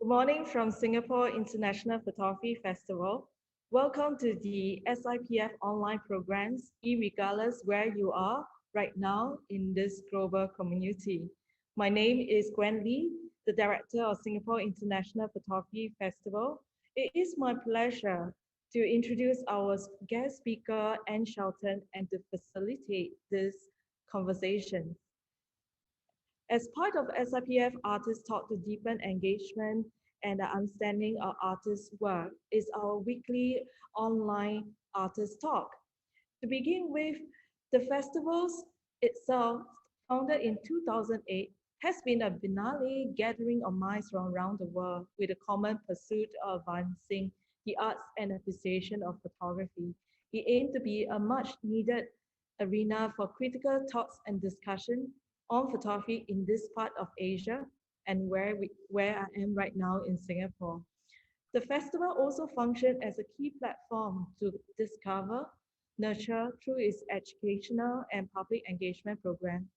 Good morning from Singapore International Photography Festival. Welcome to the SIPF online programs, regardless where you are right now in this global community. My name is Gwen Lee, the Director of Singapore International Photography Festival. It is my pleasure to introduce our guest speaker, Anne Shelton, and to facilitate this conversation. As part of SIPF Artist Talk to deepen engagement and the understanding of artists' work is our weekly online Artist Talk. To begin with, the festivals itself, founded in 2008, has been a biennale gathering of minds from around the world with a common pursuit of advancing the arts and appreciation of photography. It aimed to be a much needed arena for critical thoughts and discussion on photography in this part of Asia and where I am right now in Singapore. The festival also functioned as a key platform to discover, nurture through its educational and public engagement program.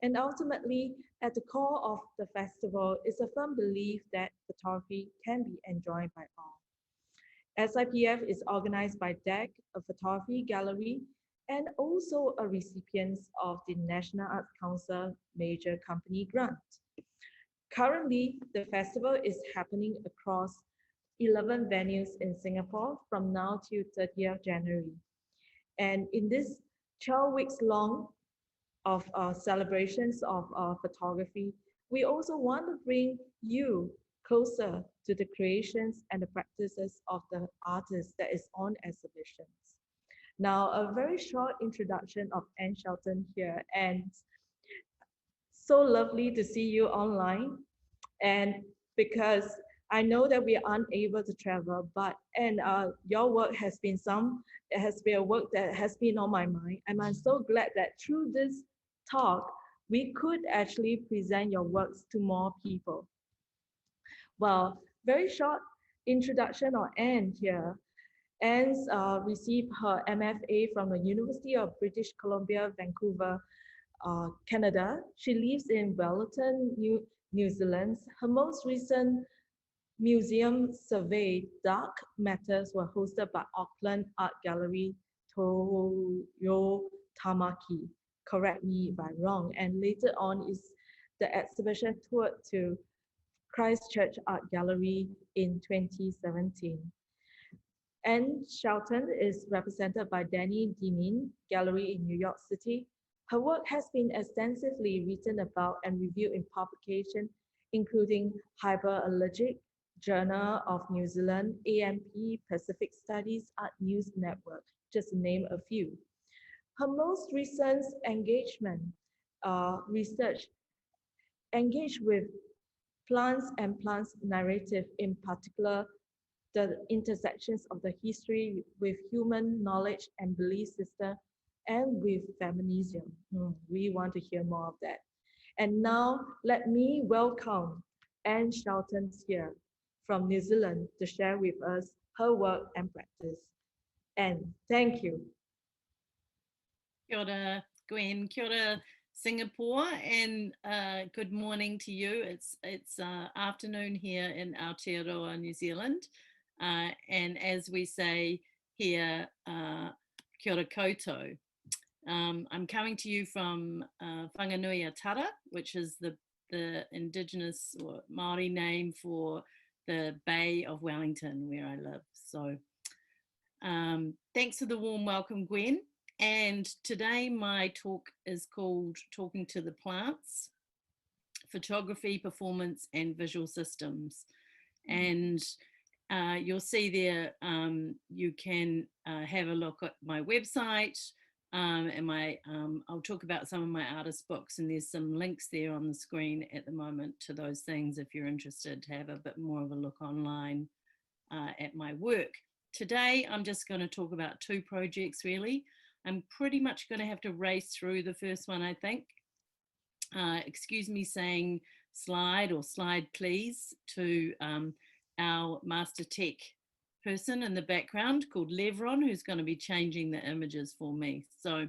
And ultimately, at the core of the festival is a firm belief that photography can be enjoyed by all. SIPF is organized by DEC, a photography gallery, and also a recipient of the National Arts Council Major Company Grant. Currently, the festival is happening across 11 venues in Singapore from now to 30th January. And in this 12 weeks long of celebrations of photography, we also want to bring you closer to the creations and the practices of the artists that is on exhibitions. Now, a very short introduction of Anne Shelton here, and so lovely to see you online. And because I know that we are unable to travel, but your work has been a work that has been on my mind, and I'm so glad that through this talk we could actually present your works to more people. Well, very short introduction on Anne here. Anne's received her MFA from the University of British Columbia, Vancouver, Canada. She lives in Wellington, New Zealand. Her most recent museum survey, Dark Matters, were hosted by Auckland Art Gallery, Toyo Tamaki. Correct me if I'm wrong. And later on is the exhibition toured to Christchurch Art Gallery in 2017. Anne Shelton is represented by Danny Demin Gallery in New York City. Her work has been extensively written about and reviewed in publications, including Hyperallergic, Journal of New Zealand, AMP, Pacific Studies, Art News Network, just to name a few. Her most recent research engaged with plants and plants narrative, in particular the intersections of the history with human knowledge and belief system and with feminism. We want to hear more of that. And now let me welcome Anne Shelton here from New Zealand to share with us her work and practice. Anne, thank you. Kia ora, Gwen. Kia ora, Singapore, and good morning to you. It's afternoon here in Aotearoa, New Zealand. And as we say here, kia ora koutou. I'm coming to you from Whanganui-a-Tara, which is the indigenous or Māori name for the Bay of Wellington, where I live. So thanks for the warm welcome, Gwen. And today my talk is called Talking to the Plants, Photography, Performance and Visual Systems. And you'll see there, you can have a look at my website and I'll talk about some of my artist books, and there's some links there on the screen at the moment to those things if you're interested to have a bit more of a look online at my work. Today, I'm just going to talk about two projects really. I'm pretty much going to have to race through the first one, I think. Excuse me saying slide or slide please to our master tech person in the background called Levron, who's going to be changing the images for me. So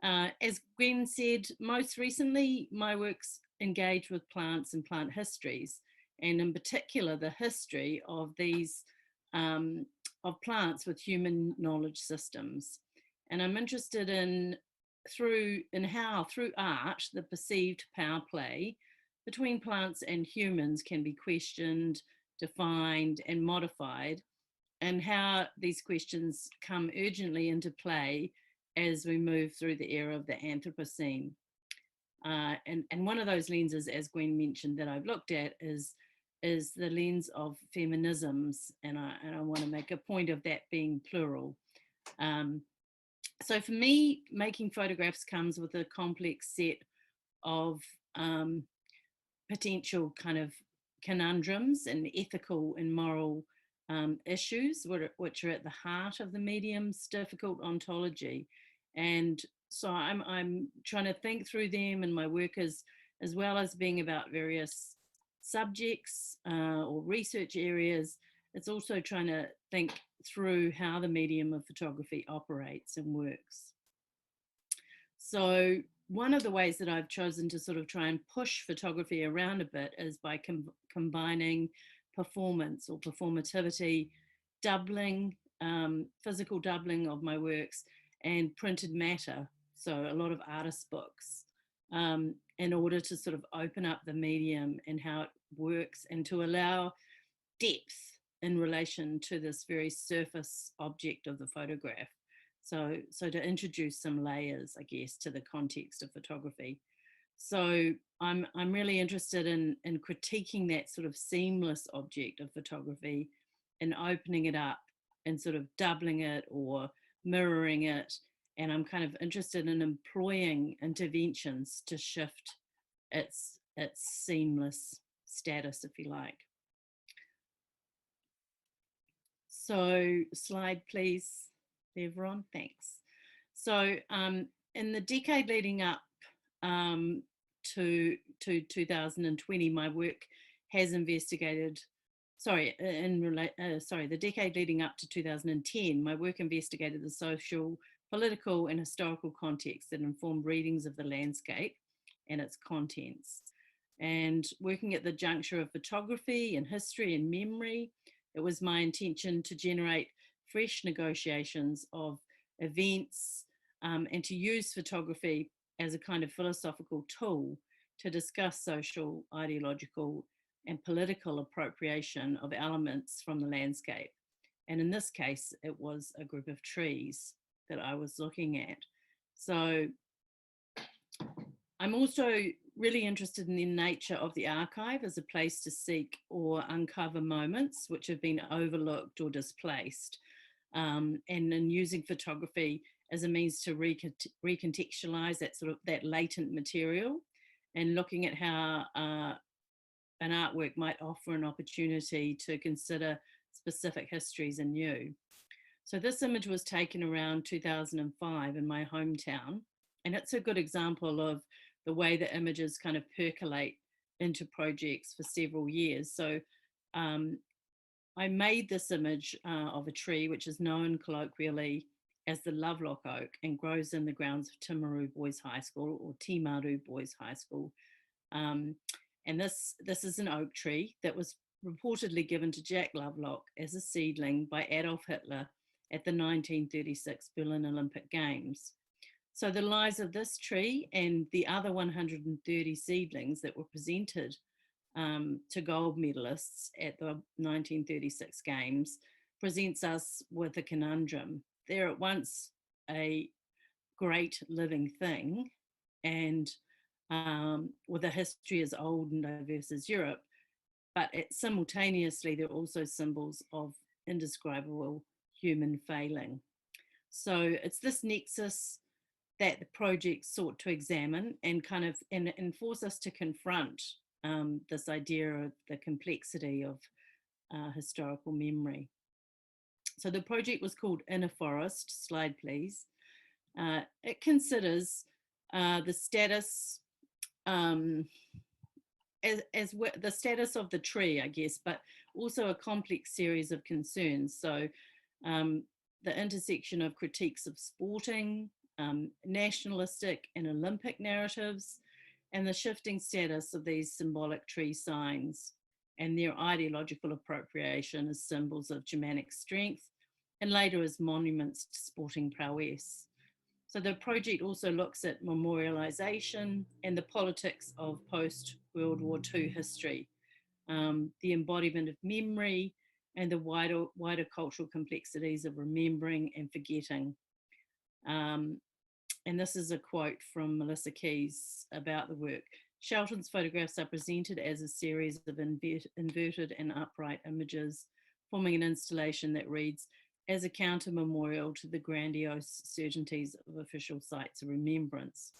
as Gwen said, most recently my work's engaged with plants and plant histories. and in particular the history of these of plants with human knowledge systems. And I'm interested in how through art the perceived power play between plants and humans can be questioned, defined, and modified, and how these questions come urgently into play as we move through the era of the Anthropocene. And one of those lenses, as Gwen mentioned, that I've looked at is the lens of feminisms, and I want to make a point of that being plural. So for me, making photographs comes with a complex set of potential kind of conundrums and ethical and moral issues, which are at the heart of the medium's difficult ontology. And so I'm trying to think through them, and my work is, as well as being about various subjects or research areas, it's also trying to think through how the medium of photography operates and works. So one of the ways that I've chosen to sort of try and push photography around a bit is by combining performance or performativity, doubling, physical doubling of my works, and printed matter, so a lot of artist books, in order to sort of open up the medium and how it works, and to allow depth in relation to this very surface object of the photograph. So to introduce some layers, I guess, to the context of photography. So I'm really interested in critiquing that sort of seamless object of photography and opening it up and sort of doubling it or mirroring it. And I'm kind of interested in employing interventions to shift its seamless status, if you like. So slide, please, everyone. Thanks. So in the decade leading up to 2020, my work has investigated, the decade leading up to 2010, my work investigated the social, political, and historical context that informed readings of the landscape and its contents. And working at the juncture of photography and history and memory, it was my intention to generate fresh negotiations of events and to use photography as a kind of philosophical tool to discuss social, ideological, and political appropriation of elements from the landscape. And in this case, it was a group of trees that I was looking at. So I'm also really interested in the nature of the archive as a place to seek or uncover moments which have been overlooked or displaced, and in using photography as a means to recontextualize that latent material, and looking at how an artwork might offer an opportunity to consider specific histories anew. So this image was taken around 2005 in my hometown, and it's a good example of the way that images kind of percolate into projects for several years. So I made this image of a tree which is known colloquially as the Lovelock Oak and grows in the grounds of Timaru Boys High School, or Timaru Boys High School. And this is an oak tree that was reportedly given to Jack Lovelock as a seedling by Adolf Hitler at the 1936 Berlin Olympic Games. So the lives of this tree and the other 130 seedlings that were presented to gold medalists at the 1936 Games presents us with a conundrum. They're at once a great living thing, and with a history as old and diverse as Europe, but simultaneously they're also symbols of indescribable human failing. So it's this nexus that the project sought to examine and kind of and force us to confront this idea of the complexity of historical memory. So the project was called Inner Forest. Slide, please. It considers the status the status of the tree, I guess, but also a complex series of concerns. So the intersection of critiques of sporting, nationalistic and Olympic narratives, and the shifting status of these symbolic tree signs, and their ideological appropriation as symbols of Germanic strength, and later as monuments to sporting prowess. So the project also looks at memorialization and the politics of post-World War II history, the embodiment of memory, and the wider cultural complexities of remembering and forgetting. And this is a quote from Melissa Keys about the work. Shelton's photographs are presented as a series of inverted and upright images, forming an installation that reads, as a counter memorial to the grandiose certainties of official sites of remembrance.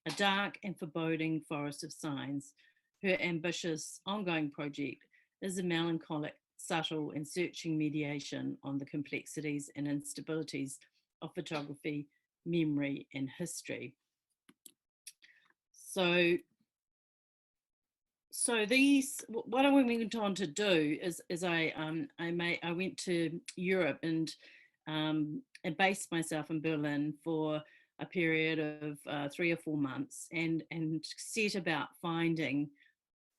A dark and foreboding forest of signs, her ambitious ongoing project is a melancholic, subtle and searching mediation on the complexities and instabilities of photography, memory and history. So these, what I went on to do is I went to Europe and based myself in Berlin for a period of 3 or 4 months and set about finding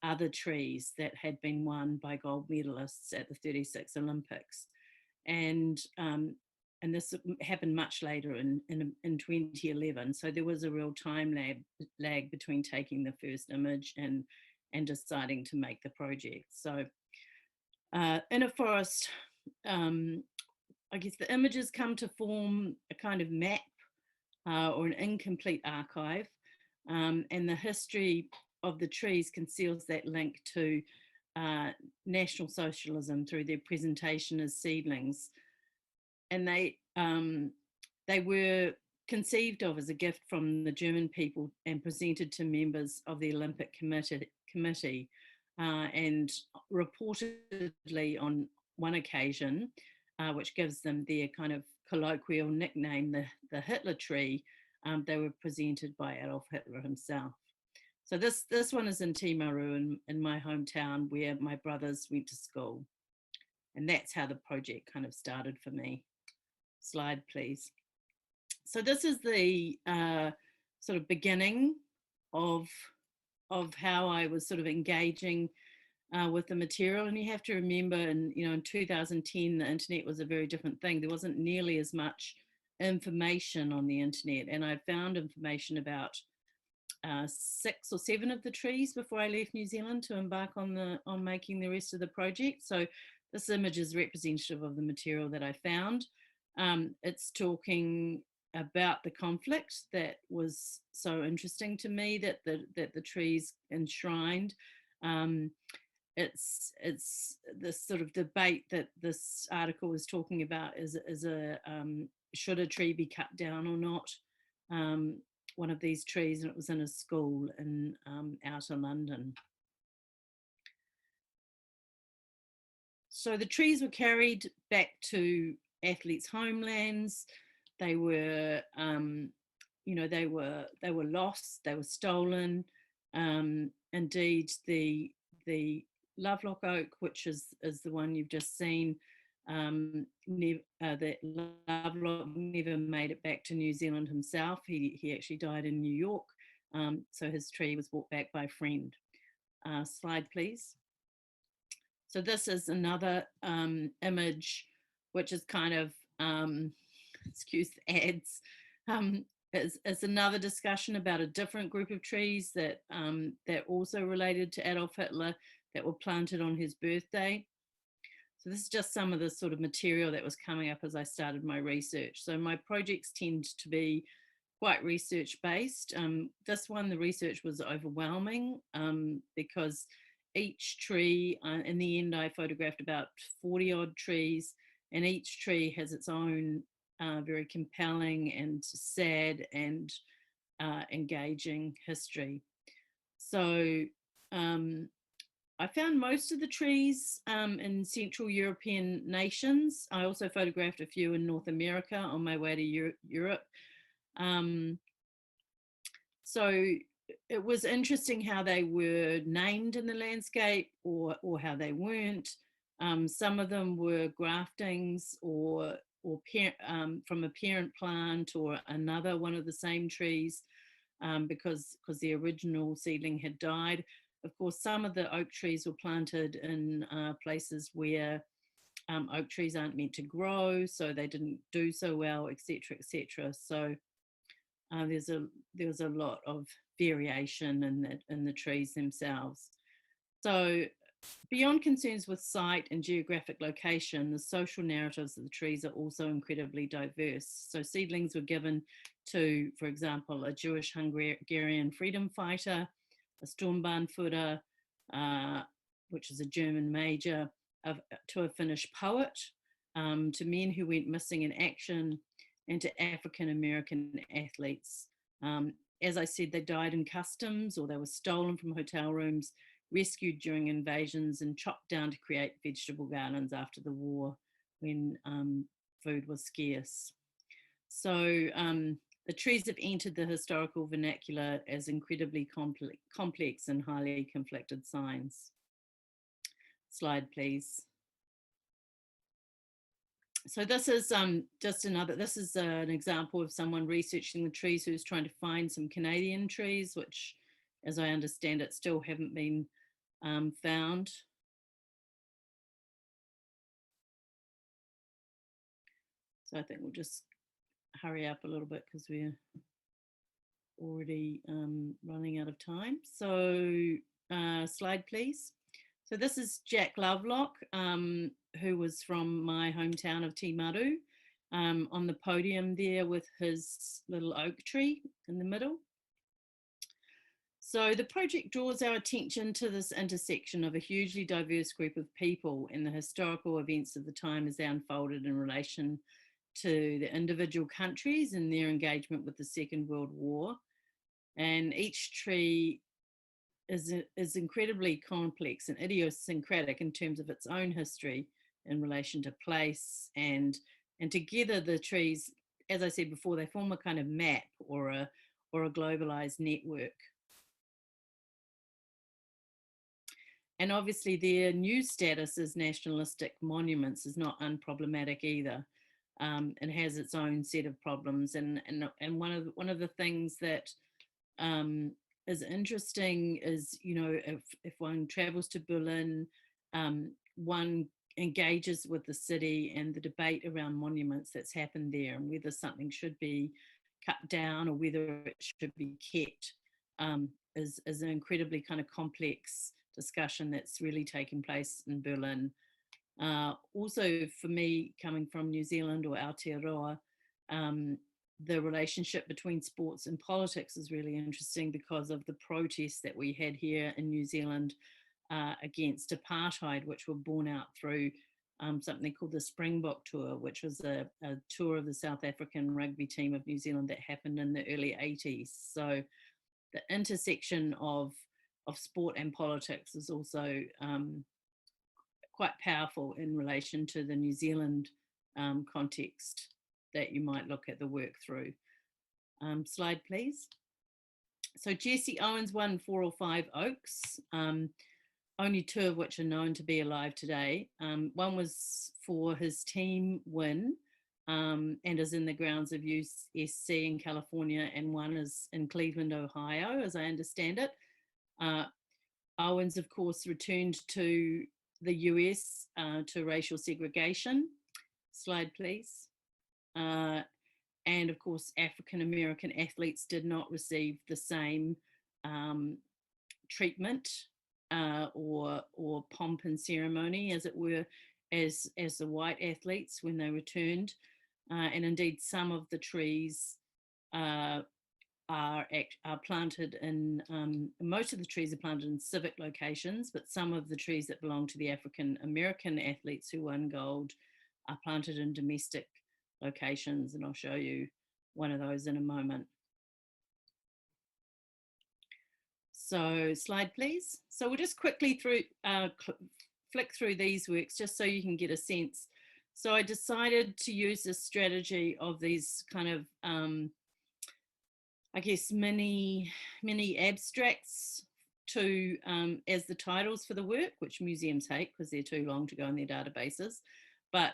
other trees that had been won by gold medalists at the 36 Olympics. And this happened much later in 2011. So there was a real time lag between taking the first image and deciding to make the project. So in a forest, I guess the images come to form a kind of map or an incomplete archive, and the history of the trees conceals that link to National Socialism through their presentation as seedlings. And they were conceived of as a gift from the German people and presented to members of the Olympic Committee. And reportedly on one occasion, which gives them their kind of colloquial nickname, the Hitler tree, they were presented by Adolf Hitler himself. So this one is in Timaru in my hometown where my brothers went to school. And that's how the project kind of started for me. Slide, please. So this is the sort of beginning of how I was sort of engaging with the material. And you have to remember, in 2010, the internet was a very different thing. There wasn't nearly as much information on the internet, and I found information about 6 or 7 of the trees before I left New Zealand to embark on making the rest of the project. So this image is representative of the material that I found. It's talking about the conflict that was so interesting to me that the trees enshrined. It's this sort of debate that this article is talking about is a should a tree be cut down or not? One of these trees, and it was in a school in outer London. So the trees were carried back to athletes' homelands. They were, they were lost. They were stolen. Indeed, the Lovelock oak, which is the one you've just seen, that Lovelock never made it back to New Zealand himself. He actually died in New York. So his tree was brought back by a friend. Slide, please. So this is another image, which is kind of, excuse the ads, is another discussion about a different group of trees that also related to Adolf Hitler that were planted on his birthday. So this is just some of the sort of material that was coming up as I started my research. So my projects tend to be quite research based. This one, the research was overwhelming because each tree, in the end, I photographed about 40 odd trees, and each tree has its own very compelling and sad and engaging history. So I found most of the trees in Central European nations. I also photographed a few in North America on my way to Europe. So it was interesting how they were named in the landscape or how they weren't. Some of them were graftings or from a parent plant or another one of the same trees because the original seedling had died. of course, some of the oak trees were planted in places where oak trees aren't meant to grow, so they didn't do so well, etc., etc. So there was a lot of variation in the trees themselves. So beyond concerns with site and geographic location, the social narratives of the trees are also incredibly diverse. So seedlings were given to, for example, a Jewish Hungarian freedom fighter, a Sturmbannführer, which is a German major, to a Finnish poet, to men who went missing in action, and to African-American athletes. As I said, they died in customs, or they were stolen from hotel rooms, rescued during invasions, and chopped down to create vegetable gardens after the war when food was scarce. So the trees have entered the historical vernacular as incredibly complex and highly conflicted signs. Slide, please. So this is this is an example of someone researching the trees who's trying to find some Canadian trees, which, as I understand it, still haven't been found. So I think we'll just hurry up a little bit because we're already running out of time. So slide, please. So this is Jack Lovelock, who was from my hometown of Timaru, on the podium there with his little oak tree in the middle. So the project draws our attention to this intersection of a hugely diverse group of people and the historical events of the time as they unfolded in relation to the individual countries and their engagement with the Second World War. And each tree is incredibly complex and idiosyncratic in terms of its own history in relation to place, and together the trees, as I said before, they form a kind of map or a globalized network. And obviously their new status as nationalistic monuments is not unproblematic either. It has its own set of problems, and one of the things that is interesting is, you know, if one travels to Berlin, one engages with the city and the debate around monuments that's happened there and whether something should be cut down or whether it should be kept, is an incredibly kind of complex discussion that's really taking place in Berlin. Also for me, coming from New Zealand or Aotearoa, the relationship between sports and politics is really interesting because of the protests that we had here in New Zealand against apartheid, which were borne out through something called the Springbok Tour, which was a tour of the South African rugby team of New Zealand that happened in the early 80s. So the intersection of sport and politics is also quite powerful in relation to the New Zealand context that you might look at the work through. Slide, please. So Jesse Owens won 4 or 5 oaks, only 2 of which are known to be alive today. One was for his team win and is in the grounds of USC in California, and one is in Cleveland, Ohio, as I understand it. Owens, of course, returned to the US to racial segregation. Slide, please. And of course, African-American athletes did not receive the same treatment or pomp and ceremony, as it were, as the white athletes when they returned. And indeed, some of the trees are planted in, most of the trees are planted in civic locations, but some of the trees that belong to the African-American athletes who won gold are planted in domestic locations, and I'll show you one of those in a moment. So slide, please. So we'll just quickly flick through these works just so you can get a sense. So I decided to use this strategy of these kind of, I guess, mini abstracts to as the titles for the work, which museums hate because they're too long to go in their databases. But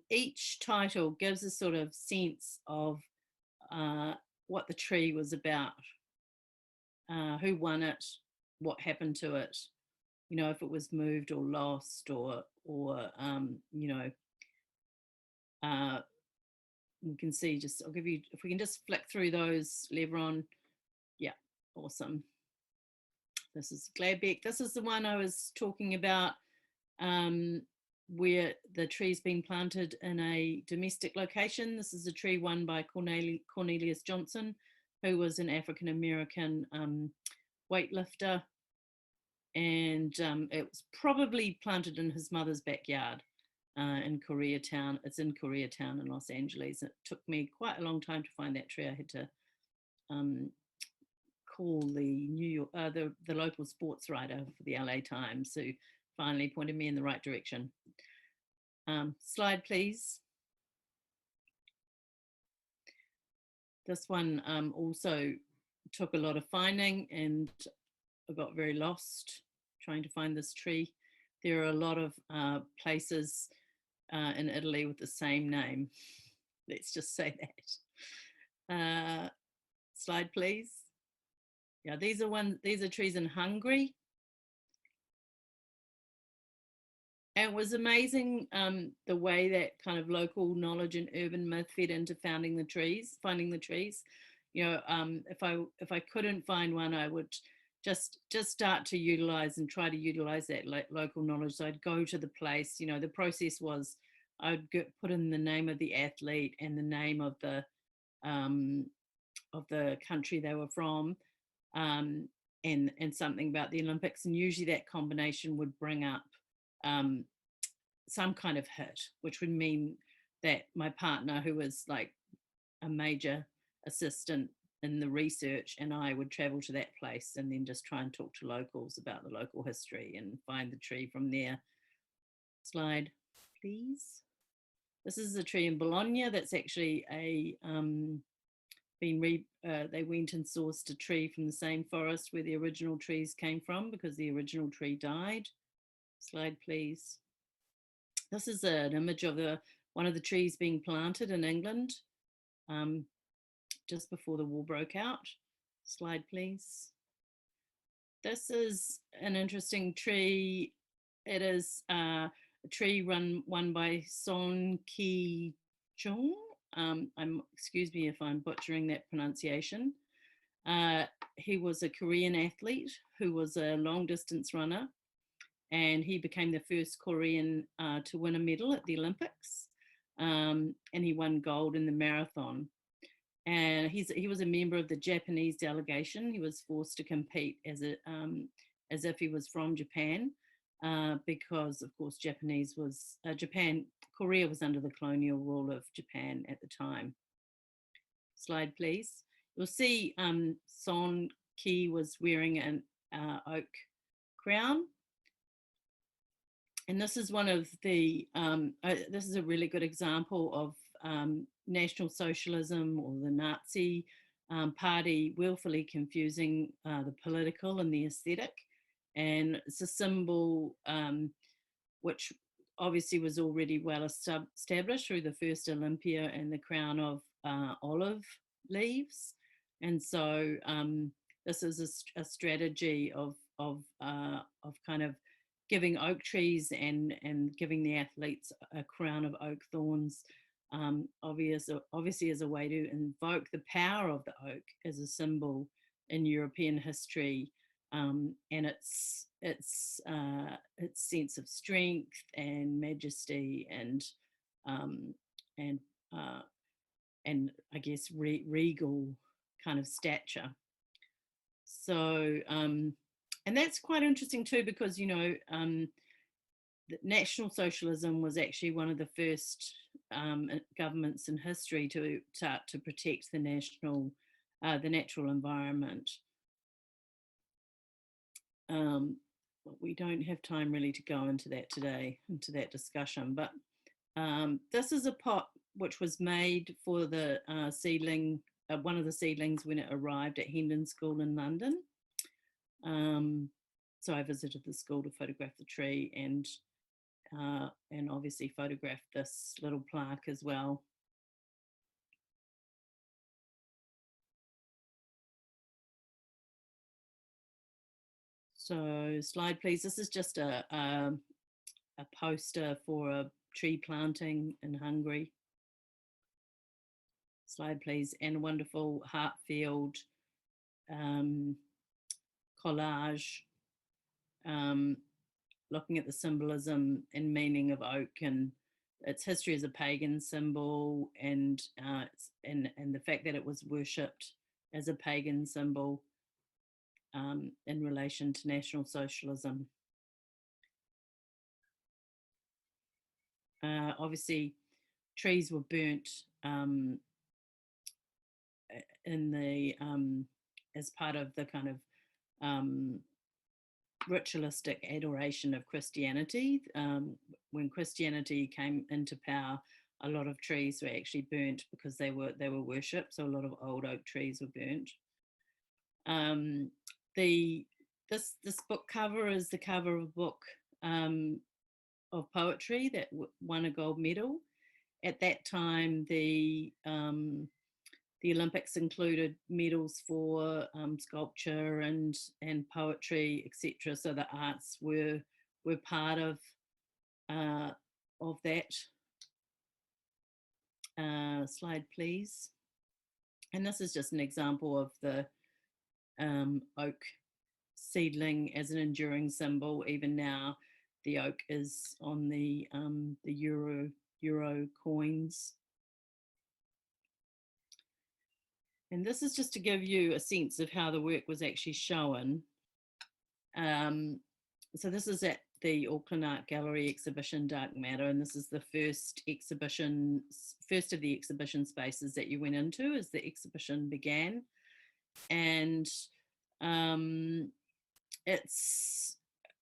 each title gives a sort of sense of what the tree was about, who won it, what happened to it, you know, if it was moved or lost, or you know, you can see, just I'll give you, if we can just flick through those, Lebron. Yeah, awesome. This is Gladbeck. This is the one I was talking about, where the tree's been planted in a domestic location. This is a tree won by Cornelius Johnson, who was an African-American weightlifter, and it was probably planted in his mother's backyard in Koreatown. It's in Koreatown in Los Angeles. It took me quite a long time to find that tree. I had to call the New York, the local sports writer for the LA Times, who finally pointed me in the right direction. Slide, please. This one also took a lot of finding, and I got very lost trying to find this tree. There are a lot of places in Italy with the same name. Let's just say that. Slide, please. Yeah, these are trees in Hungary. And it was amazing the way that kind of local knowledge and urban myth fed into finding the trees. You know, if I couldn't find one, I would just start to utilize and try to utilize that local knowledge. So I'd go to the place. You know, the process was I'd put in the name of the athlete and the name of the country they were from, and something about the Olympics, and usually that combination would bring up some kind of hit, which would mean that my partner, who was like a major assistant in the research, and I would travel to that place and then just try and talk to locals about the local history and find the tree from there. Slide, please. This is a tree in Bologna that's actually a they went and sourced a tree from the same forest where the original trees came from, because the original tree died. Slide, please. This is an image of one of the trees being planted in England just before the war broke out. Slide, please. This is an interesting tree. It is a tree won by Son Ki-chung. Excuse me if I'm butchering that pronunciation. He was a Korean athlete who was a long distance runner, and he became the first Korean to win a medal at the Olympics, and he won gold in the marathon. And he was a member of the Japanese delegation. He was forced to compete as if he was from Japan, because of course Korea was under the colonial rule of Japan at the time. Slide, please. You'll see Son Ki was wearing an oak crown. And this is one of the, this is a really good example of National Socialism, or the Nazi party, willfully confusing the political and the aesthetic. And it's a symbol which obviously was already well established through the first Olympia and the crown of olive leaves. And so this is a strategy of kind of giving oak trees and giving the athletes a crown of oak thorns, obviously as a way to invoke the power of the oak as a symbol in European history, and its sense of strength and majesty and I guess regal kind of stature. So and that's quite interesting too, because, you know, National Socialism was actually one of the first governments in history to start to protect the natural environment. We don't have time really to go into that today, into that discussion, but this is a pot which was made for the seedling, one of the seedlings when it arrived at Hendon School in London. So I visited the school to photograph the tree and obviously photographed this little plaque as well. So slide, please. This is just a poster for a tree planting in Hungary. Slide, please. And a wonderful heart-filled collage looking at the symbolism and meaning of oak and its history as a pagan symbol, and the fact that it was worshipped as a pagan symbol in relation to National Socialism. Obviously, trees were burnt in the as part of the kind of ritualistic adoration of Christianity. When Christianity came into power, a lot of trees were actually burnt because they were worshipped. So a lot of old oak trees were burnt. This book cover is the cover of a book of poetry that won a gold medal. At that time, the Olympics included medals for sculpture and poetry, etc. So the arts were part of that. Slide, please. And this is just an example of the oak seedling as an enduring symbol. Even now, the oak is on the euro coins. And this is just to give you a sense of how the work was actually shown. So this is at the Auckland Art Gallery exhibition, Dark Matter, and this is the first of the exhibition spaces that you went into as the exhibition began. And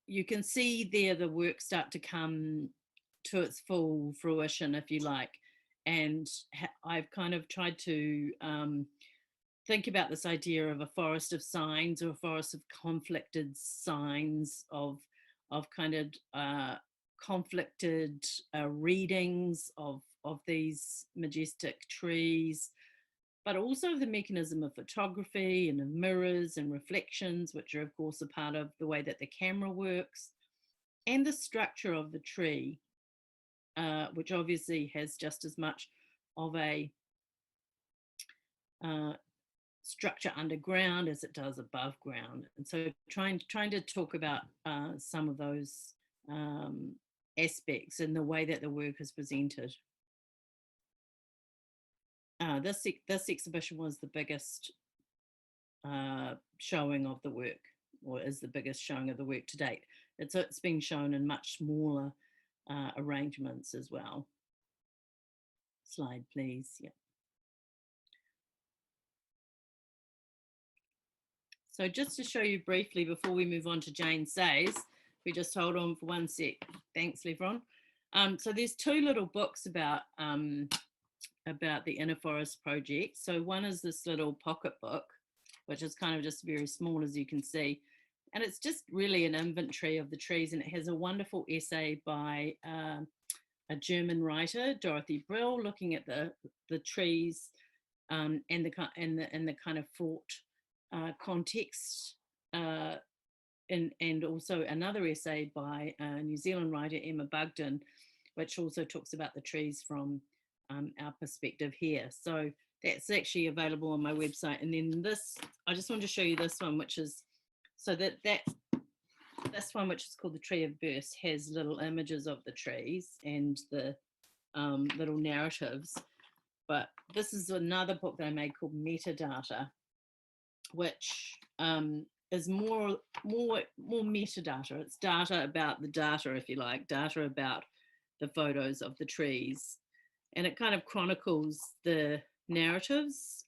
you can see there the work start to come to its full fruition, if you like. And I've kind of tried to think about this idea of a forest of signs, or a forest of conflicted signs, of kind of conflicted readings of these majestic trees, but also the mechanism of photography and of mirrors and reflections, which are of course a part of the way that the camera works, and the structure of the tree, which obviously has just as much of a structure underground as it does above ground. And so trying to talk about some of those aspects in the way that the work is presented. This exhibition was the biggest showing of the work, or is the biggest showing of the work to date. It's been shown in much smaller arrangements as well. Slide, please. Yeah. So just to show you briefly before we move on to Jane Says, we just hold on for one sec. Thanks, Levron. So there's two little books about the Inner Forest project. So one is this little pocket book, which is kind of just very small, as you can see. And it's just really an inventory of the trees, and it has a wonderful essay by a German writer, Dorothy Brill, looking at the trees and the kind of fraught context, and also another essay by a New Zealand writer, Emma Bugden, which also talks about the trees from our perspective here. So that's actually available on my website. And then this, I just want to show you this one, which is, so this one, which is called The Tree of Birth, has little images of the trees and the little narratives. But this is another book that I made called Metadata, which is more metadata. It's data about the data, if you like, data about the photos of the trees, and it kind of chronicles the narratives.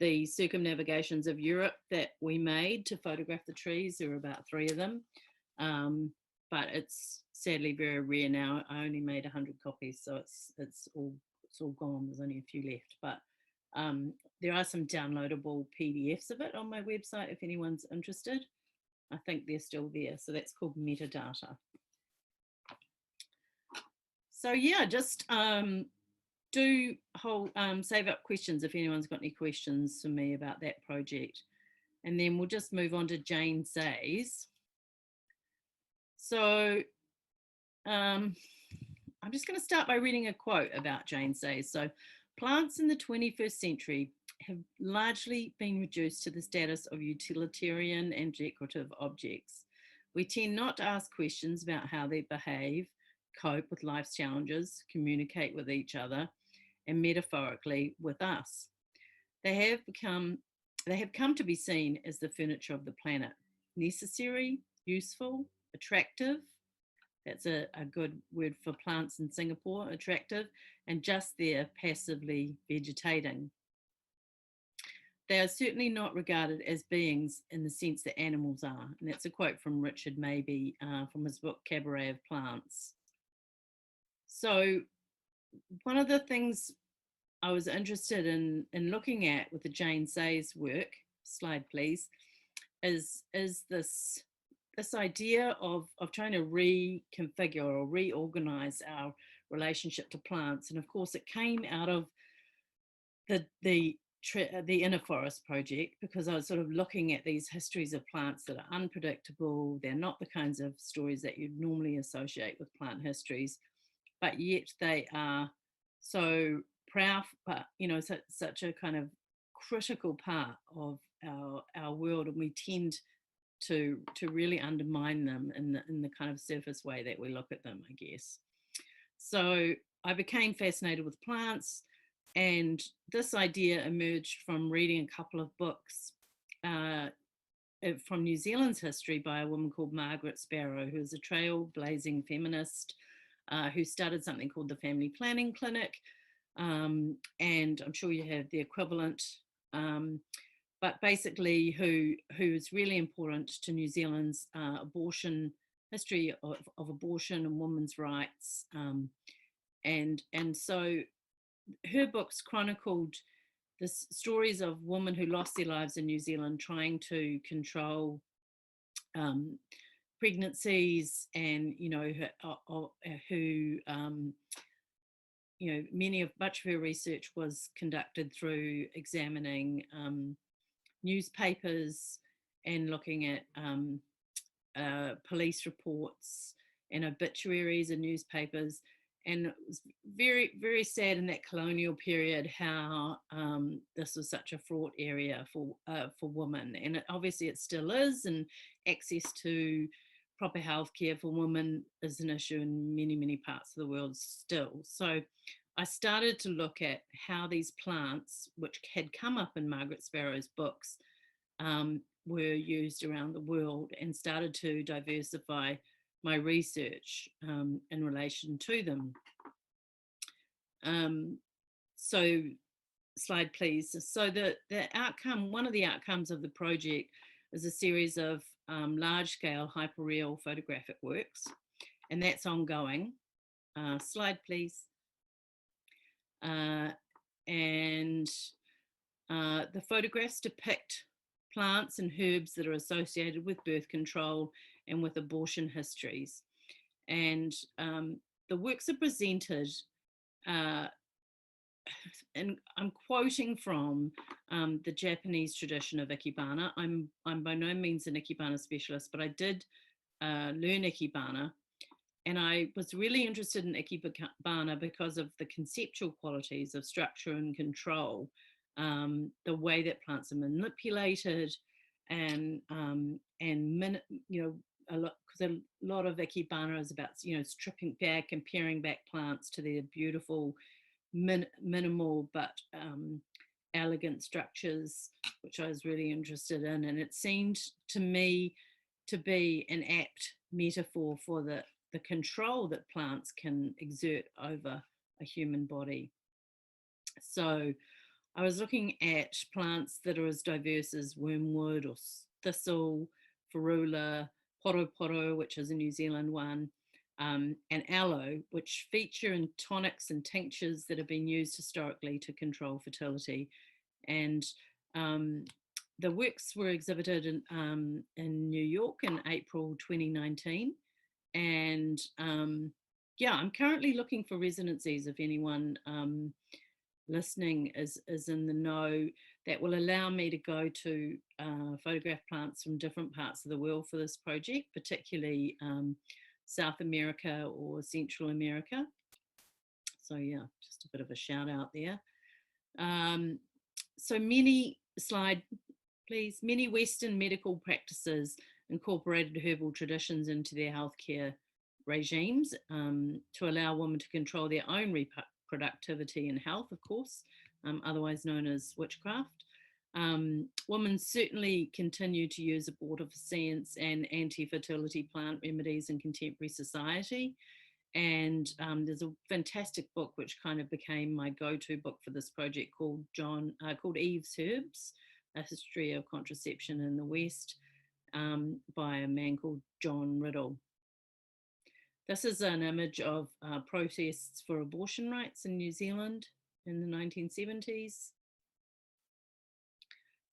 The circumnavigations of Europe that we made to photograph the trees. There were about 3 of them, but it's sadly very rare now. I only made 100 copies, so it's all gone. There's only a few left, but there are some downloadable PDFs of it on my website if anyone's interested. I think they're still there. So that's called Metadata. So yeah, just do save up questions if anyone's got any questions for me about that project. and then we'll just move on to Jane Says. So I'm just going to start by reading a quote about Jane Says. So, plants in the 21st century have largely been reduced to the status of utilitarian and decorative objects. We tend not to ask questions about how they behave, cope with life's challenges, communicate with each other, and metaphorically with us. They have come to be seen as the furniture of the planet, necessary, useful, attractive. That's a good word for plants in Singapore, attractive, and just there passively vegetating. They are certainly not regarded as beings in the sense that animals are. And that's a quote from Richard Mabey from his book, Cabaret of Plants. So one of the things I was interested in looking at with the Jane Says work, slide please, is this idea of trying to reconfigure or reorganize our relationship to plants. And of course, it came out of the Inner Forest project, because I was sort of looking at these histories of plants that are unpredictable. They're not the kinds of stories that you'd normally associate with plant histories, but yet they are so proud, you know, such a kind of critical part of our world, and we tend to really undermine them in the kind of surface way that we look at them, I guess. So I became fascinated with plants, and this idea emerged from reading a couple of books from New Zealand's history by a woman called Margaret Sparrow, who is a trailblazing feminist who started something called the Family Planning Clinic. And I'm sure you have the equivalent, but basically who is really important to New Zealand's abortion history of abortion and women's rights. And so her books chronicled the stories of women who lost their lives in New Zealand trying to control pregnancies, and you know much of her research was conducted through examining newspapers and looking at police reports and obituaries in newspapers. And it was very, very sad in that colonial period how this was such a fraught area for women. And obviously it still is, and access to proper healthcare for women is an issue in many, many parts of the world still. So I started to look at how these plants, which had come up in Margaret Sparrow's books, were used around the world, and started to diversify my research in relation to them. So slide please. So the outcome, one of the outcomes of the project is a series of large-scale hyperreal photographic works, and that's ongoing. Slide please. And the photographs depict plants and herbs that are associated with birth control and with abortion histories. And the works are presented, and I'm quoting from the Japanese tradition of Ikebana. I'm by no means an Ikebana specialist, but I did learn Ikebana. And I was really interested in Ikebana because of the conceptual qualities of structure and control, the way that plants are manipulated, and you know, because a lot of Ikebana is about, you know, stripping back and paring back plants to their beautiful, minimal but elegant structures, which I was really interested in. And it seemed to me to be an apt metaphor for the control that plants can exert over a human body. So I was looking at plants that are as diverse as wormwood or thistle, ferula, poroporo, which is a New Zealand one, and aloe, which feature in tonics and tinctures that have been used historically to control fertility. And the works were exhibited in New York in April 2019. And yeah, I'm currently looking for residencies if anyone listening is in the know, that will allow me to go to photograph plants from different parts of the world for this project, particularly South America or Central America. So yeah, just a bit of a shout out there. So many, slide please, many Western medical practices incorporated herbal traditions into their healthcare regimes to allow women to control their own reproductivity and health, of course, otherwise known as witchcraft. Women certainly continue to use abortifacient and anti-fertility plant remedies in contemporary society. And there's a fantastic book which kind of became my go-to book for this project called Eve's Herbs, A History of Contraception in the West, by a man called John Riddle. This is an image of protests for abortion rights in New Zealand in the 1970s.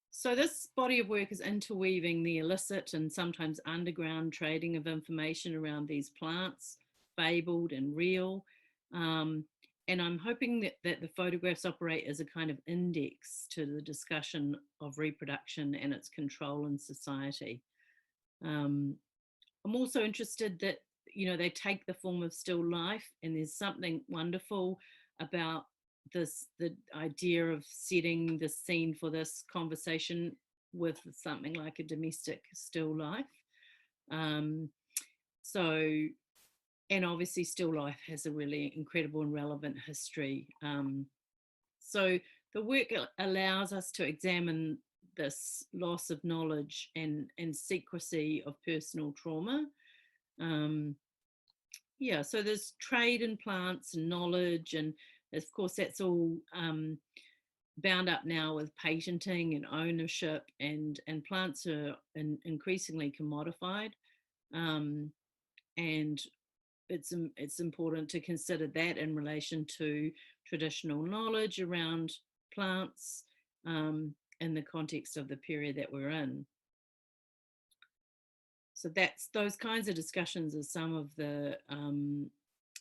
So this body of work is interweaving the illicit and sometimes underground trading of information around these plants, fabled and real. And I'm hoping that the photographs operate as a kind of index to the discussion of reproduction and its control in society. I'm also interested that, you know, they take the form of still life, and there's something wonderful about this, the idea of setting the scene for this conversation with something like a domestic still life. And obviously still life has a really incredible and relevant history. So the work allows us to examine this loss of knowledge and secrecy of personal trauma. Yeah, so there's trade in plants and knowledge, and of course that's all bound up now with patenting and ownership, and plants are increasingly commodified. And it's important to consider that in relation to traditional knowledge around plants in the context of the period that we're in. So that's those kinds of discussions are some of the,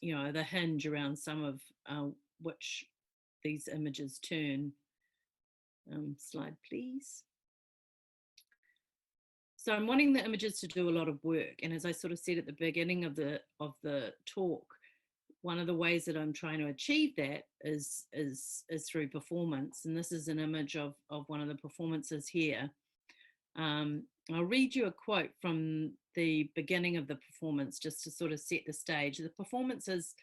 you know, the hinge around some of which these images turn. Slide, please. So I'm wanting the images to do a lot of work. And as I sort of said at the beginning of the talk, one of the ways that I'm trying to achieve that is through performance. And this is an image of one of the performances here. I'll read you a quote from the beginning of the performance just to sort of set the stage. The performances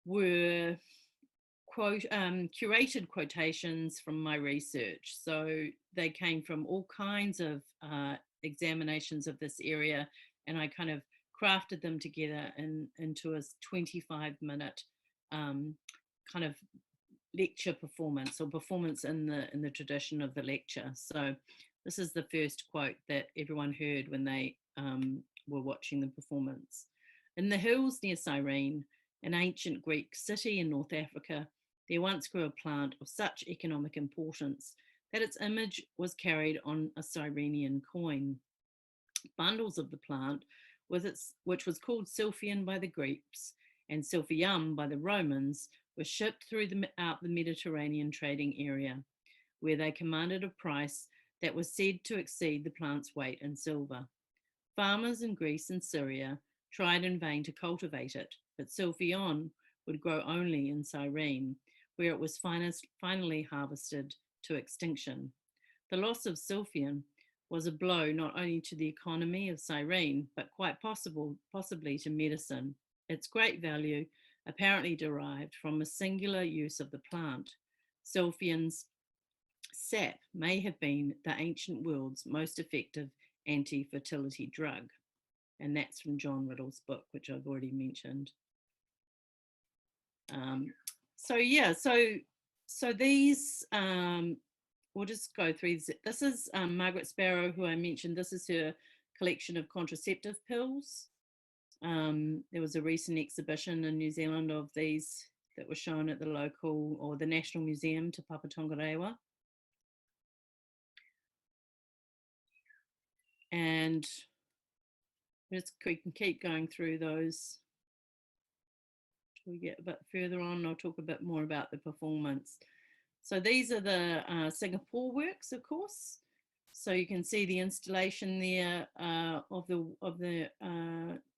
were curated quotations from my research. So they came from all kinds of examinations of this area, and I kind of crafted them together into a 25-minute kind of lecture performance, or performance in the tradition of the lecture. So this is the first quote that everyone heard when they were watching the performance. In the hills near Cyrene, an ancient Greek city in North Africa, there once grew a plant of such economic importance that its image was carried on a Cyrenian coin. Bundles of the plant, which was called Silphium by the Greeks and Silphium by the Romans, were shipped throughout the Mediterranean trading area, where they commanded a price that was said to exceed the plant's weight in silver. Farmers in Greece and Syria tried in vain to cultivate it, but Silphium would grow only in Cyrene, where it was finally harvested to extinction. The loss of Silphium was a blow not only to the economy of Cyrene, but quite possibly to medicine. Its great value apparently derived from a singular use of the plant. Silphium's sap may have been the ancient world's most effective anti-fertility drug. And that's from John Riddle's book, which I've already mentioned. So these, we'll just go through this. This is Margaret Sparrow, who I mentioned. This is her collection of contraceptive pills. There was a recent exhibition in New Zealand of these that was shown at the local, or the National Museum Te Papa Tongarewa. And we can keep going through those we get a bit further on, I'll talk a bit more about the performance. So these are the Singapore works, of course. So you can see the installation there of the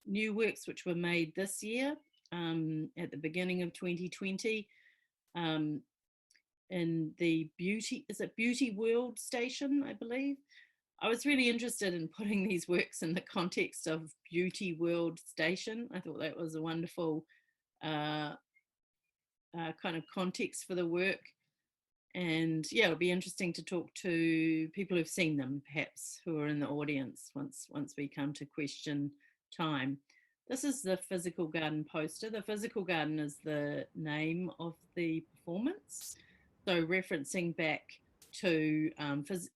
new works which were made this year at the beginning of 2020 in the Beauty World station, I believe. I was really interested in putting these works in the context of Beauty World station. I thought that was a wonderful kind of context for the work. And yeah, it'll be interesting to talk to people who've seen them, perhaps, who are in the audience once we come to question time. This is the Physical Garden poster. The Physical Garden is the name of the performance. So referencing back to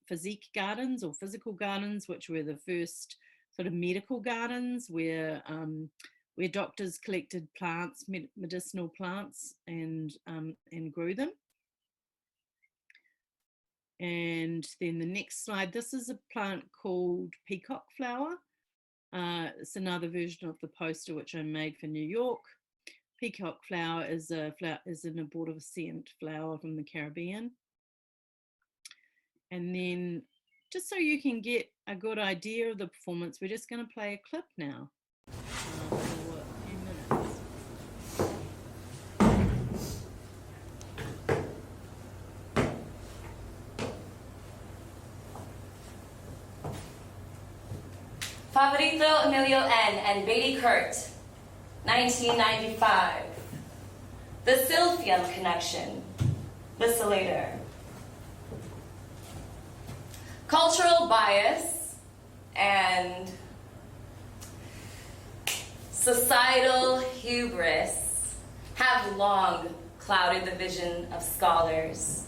physique gardens or physical gardens, which were the first sort of medical gardens where doctors collected plants, medicinal plants, and grew them. And then the next slide, this is a plant called peacock flower. It's another version of the poster which I made for New York. Peacock flower is an abortivescent flower from the Caribbean. And then just so you can get a good idea of the performance, we're just going to play a clip now for a few minutes. Favorito Emilio N. and Beatty Kurt, 1995. The Silphium Connection, Bicillator. Cultural bias and societal hubris have long clouded the vision of scholars,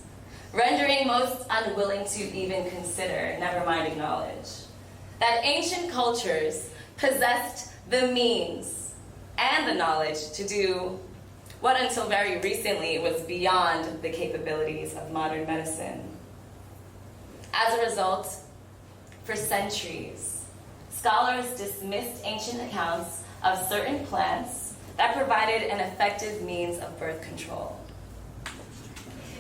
rendering most unwilling to even consider, never mind acknowledge, that ancient cultures possessed the means and the knowledge to do what until very recently was beyond the capabilities of modern medicine. As a result, for centuries, scholars dismissed ancient accounts of certain plants that provided an effective means of birth control.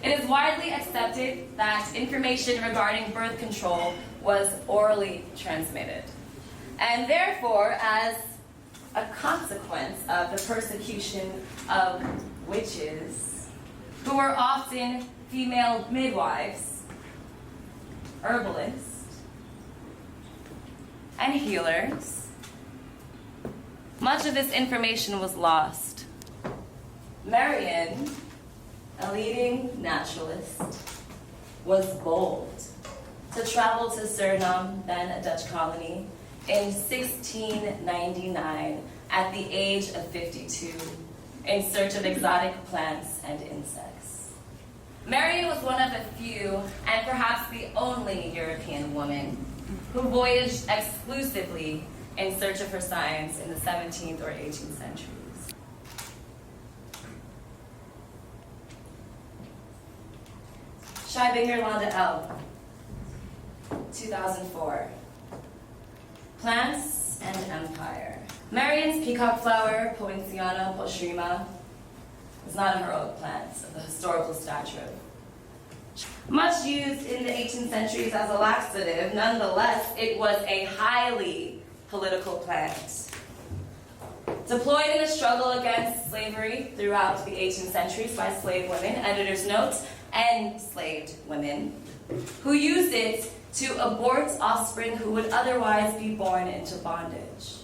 It is widely accepted that information regarding birth control was orally transmitted, and therefore, as a consequence of the persecution of witches, who were often female midwives, herbalists, and healers, much of this information was lost. Marion, a leading naturalist, was bold to travel to Suriname, then a Dutch colony, in 1699 at the age of 52 in search of exotic plants and insects. Marion was one of the few, and perhaps the only European woman who voyaged exclusively in search of her science in the 17th or 18th centuries. Scheibinger Londa L., 2004. Plants and Empire. Marion's peacock flower, Poinciana postrema, is not a heroic plant of the historical stature. Much used in the 18th centuries as a laxative, nonetheless, it was a highly political plant. Deployed in the struggle against slavery throughout the 18th centuries by slave women, editor's notes, enslaved women, who used it to abort offspring who would otherwise be born into bondage.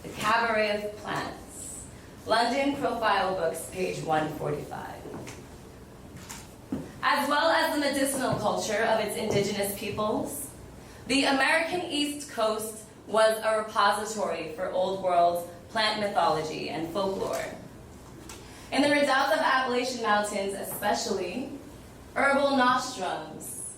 The Cabaret of Plants, London Profile Books, page 145. As well as the medicinal culture of its indigenous peoples, the American East Coast was a repository for Old World plant mythology and folklore. In the redoubts of Appalachian Mountains especially, herbal nostrums,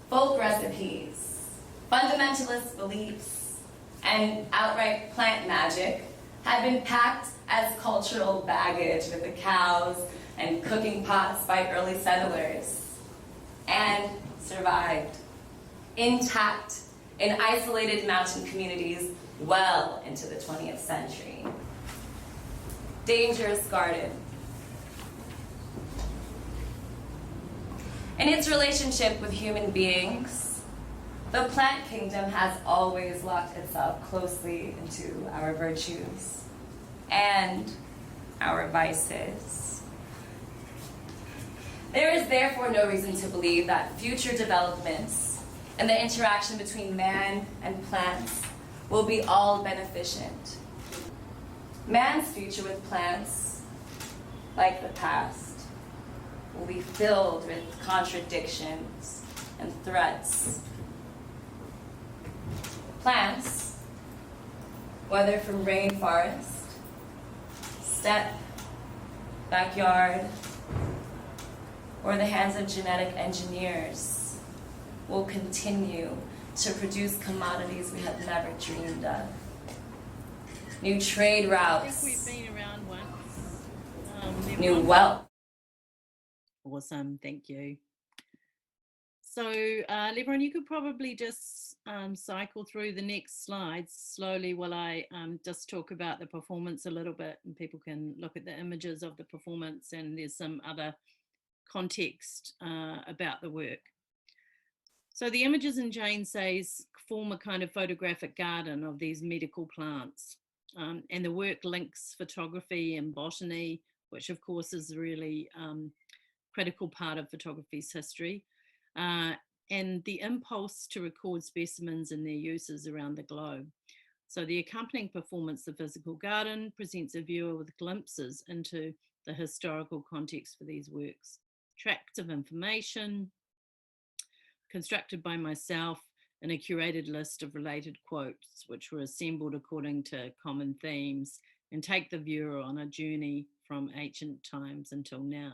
folk recipes, fundamentalist beliefs, and outright plant magic had been packed as cultural baggage with the cows and cooking pots by early settlers, and survived intact in isolated mountain communities well into the 20th century. dangerous garden. In its relationship with human beings, the plant kingdom has always locked itself closely into our virtues and our vices. There is therefore no reason to believe that future developments and the interaction between man and plants will be all beneficent. Man's future with plants, like the past, will be filled with contradictions and threats. Plants, whether from rainforest, steppe, backyard, or the hands of genetic engineers, will continue to produce commodities we have never dreamed of. New trade I think we've routes, been around once. new wealth. Awesome, thank you. So, Lebron, you could probably just cycle through the next slides slowly while I just talk about the performance a little bit, and people can look at the images of the performance, and there's some other context about the work. So the images in Jane Say's form a kind of photographic garden of these medical plants. And the work links photography and botany, which of course is a really critical part of photography's history, and the impulse to record specimens and their uses around the globe. So the accompanying performance, The Physical Garden, presents a viewer with glimpses into the historical context for these works. Tracts of information constructed by myself and a curated list of related quotes, which were assembled according to common themes and take the viewer on a journey from ancient times until now.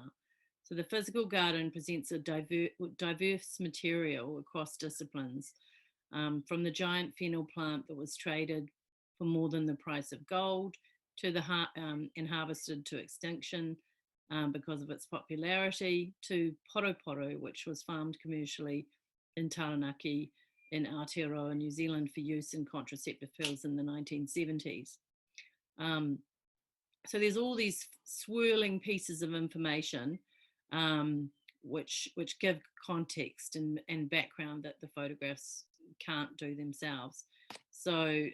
So the Physical Garden presents a diverse material across disciplines, from the giant fennel plant that was traded for more than the price of gold to the and harvested to extinction because of its popularity, to poroporo, which was farmed commercially in Taranaki in Aotearoa, New Zealand, for use in contraceptive pills in the 1970s. So there's all these swirling pieces of information which give context and background that the photographs can't do themselves. So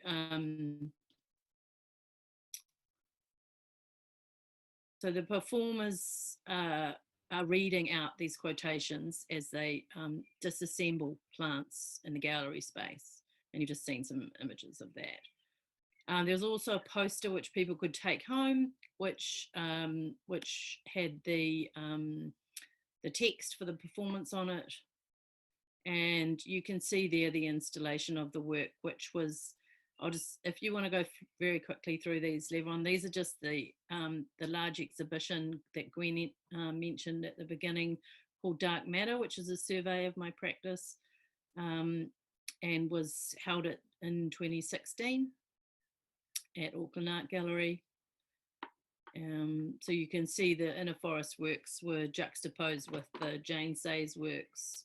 so the performers are reading out these quotations as they disassemble plants in the gallery space, and you've just seen some images of that. There's also a poster which people could take home, which had the text for the performance on it, and you can see there the installation of the work, which was, if you want to go very quickly through these, Lebron, these are just the large exhibition that Gwen mentioned at the beginning, called Dark Matter, which is a survey of my practice, and was held in 2016 at Auckland Art Gallery. So you can see the Inner Forest works were juxtaposed with the Jane Say's works.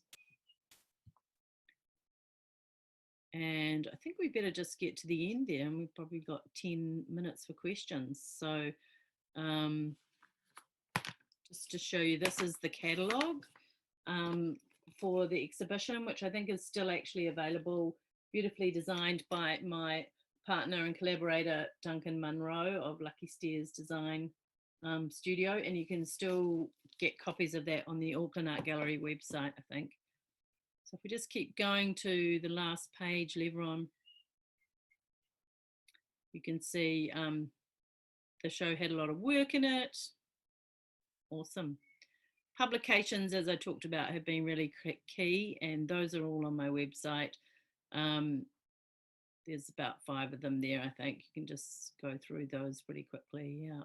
And I think we better just get to the end there, and we've probably got 10 minutes for questions. So just to show you, this is the catalogue for the exhibition, which I think is still actually available, beautifully designed by my partner and collaborator, Duncan Munro of Lucky Stairs Design Studio. And you can still get copies of that on the Auckland Art Gallery website, I think. So if we just keep going to the last page, Lebron, you can see the show had a lot of work in it. Awesome. Publications, as I talked about, have been really key, and those are all on my website. There's about 5 of them there, I think. You can just go through those pretty quickly, yeah.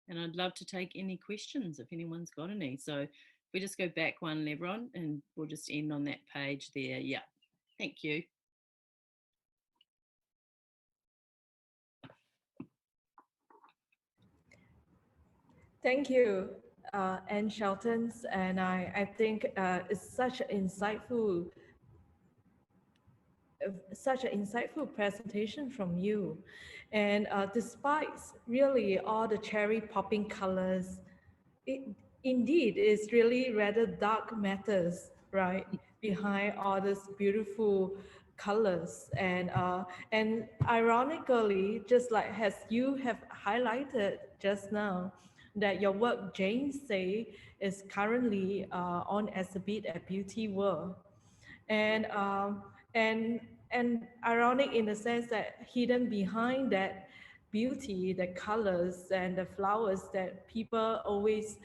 And I'd love to take any questions if anyone's got any. So if we just go back one, Lebron, and we'll just end on that page there. Yeah, thank you. Thank you, Anne Sheltons, and I think it's such an insightful such an insightful presentation from you. And despite really all the cherry popping colors, it indeed is really rather dark matters, right, behind all these beautiful colors. And ironically, just like as you have highlighted just now, that your work, Jane say, is currently on exhibit at Beauty World. And um, and and ironic in the sense that hidden behind that beauty, the colors and the flowers that people always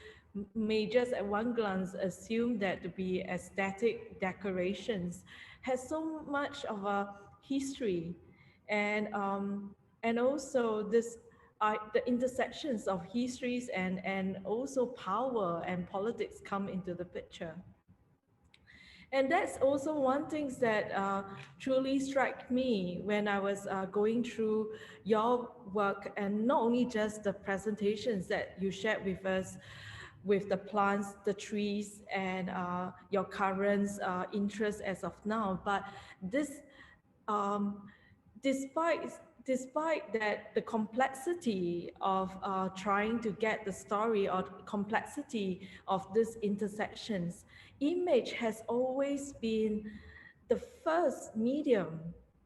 may just at one glance assume that to be aesthetic decorations, has so much of a history. And also this the intersections of histories and also power and politics come into the picture. And that's also one thing that truly struck me when I was going through your work, and not only just the presentations that you shared with us with the plants, the trees, and your current interest as of now, but this um, despite despite that the complexity of trying to get the story or complexity of these intersections, image has always been the first medium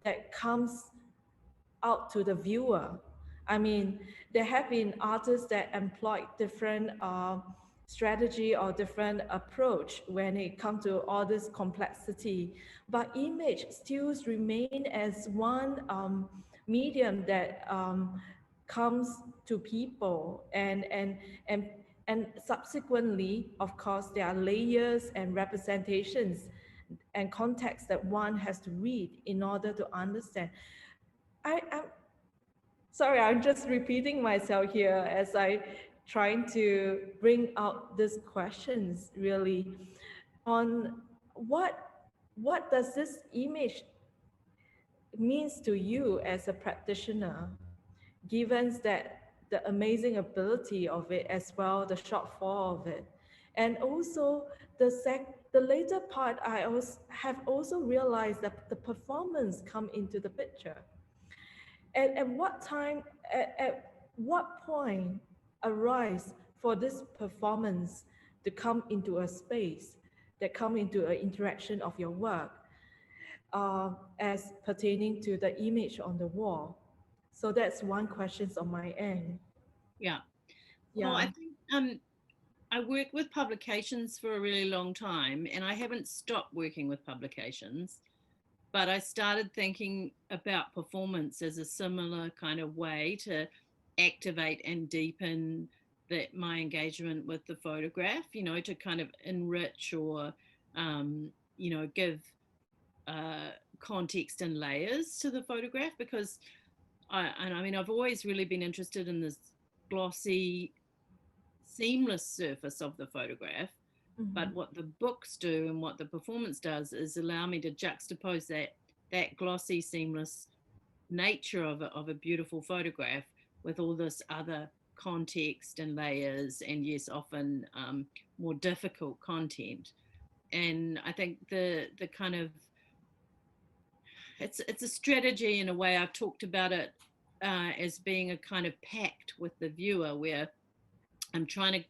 that comes out to the viewer. I mean, there have been artists that employed different strategy or different approach when it comes to all this complexity, but image still remain as one medium that comes to people, and and subsequently, of course, there are layers and representations and context that one has to read in order to understand. I'm sorry, I'm just repeating myself here as I trying to bring out these questions really on what does this image means to you as a practitioner, given that the amazing ability of it as well, the shortfall of it. And also the later part, I also have also realized that the performance come into the picture. At what time, at what point arise for this performance to come into a space, that come into an interaction of your work as pertaining to the image on the wall? So that's one question on my end. Yeah. Well, I Yeah. think I worked with publications for a really long time, and I haven't stopped working with publications, but I started thinking about performance as a similar kind of way to activate and deepen my engagement with the photograph, to kind of enrich or, give context and layers to the photograph, because I mean, I've always really been interested in this glossy, seamless surface of the photograph. But what the books do and what the performance does is allow me to juxtapose that glossy, seamless nature of a beautiful photograph with all this other context and layers, and yes, often more difficult content. And I think the kind of it's a strategy in a way. I've talked about it as being a kind of pact with the viewer, where I'm trying to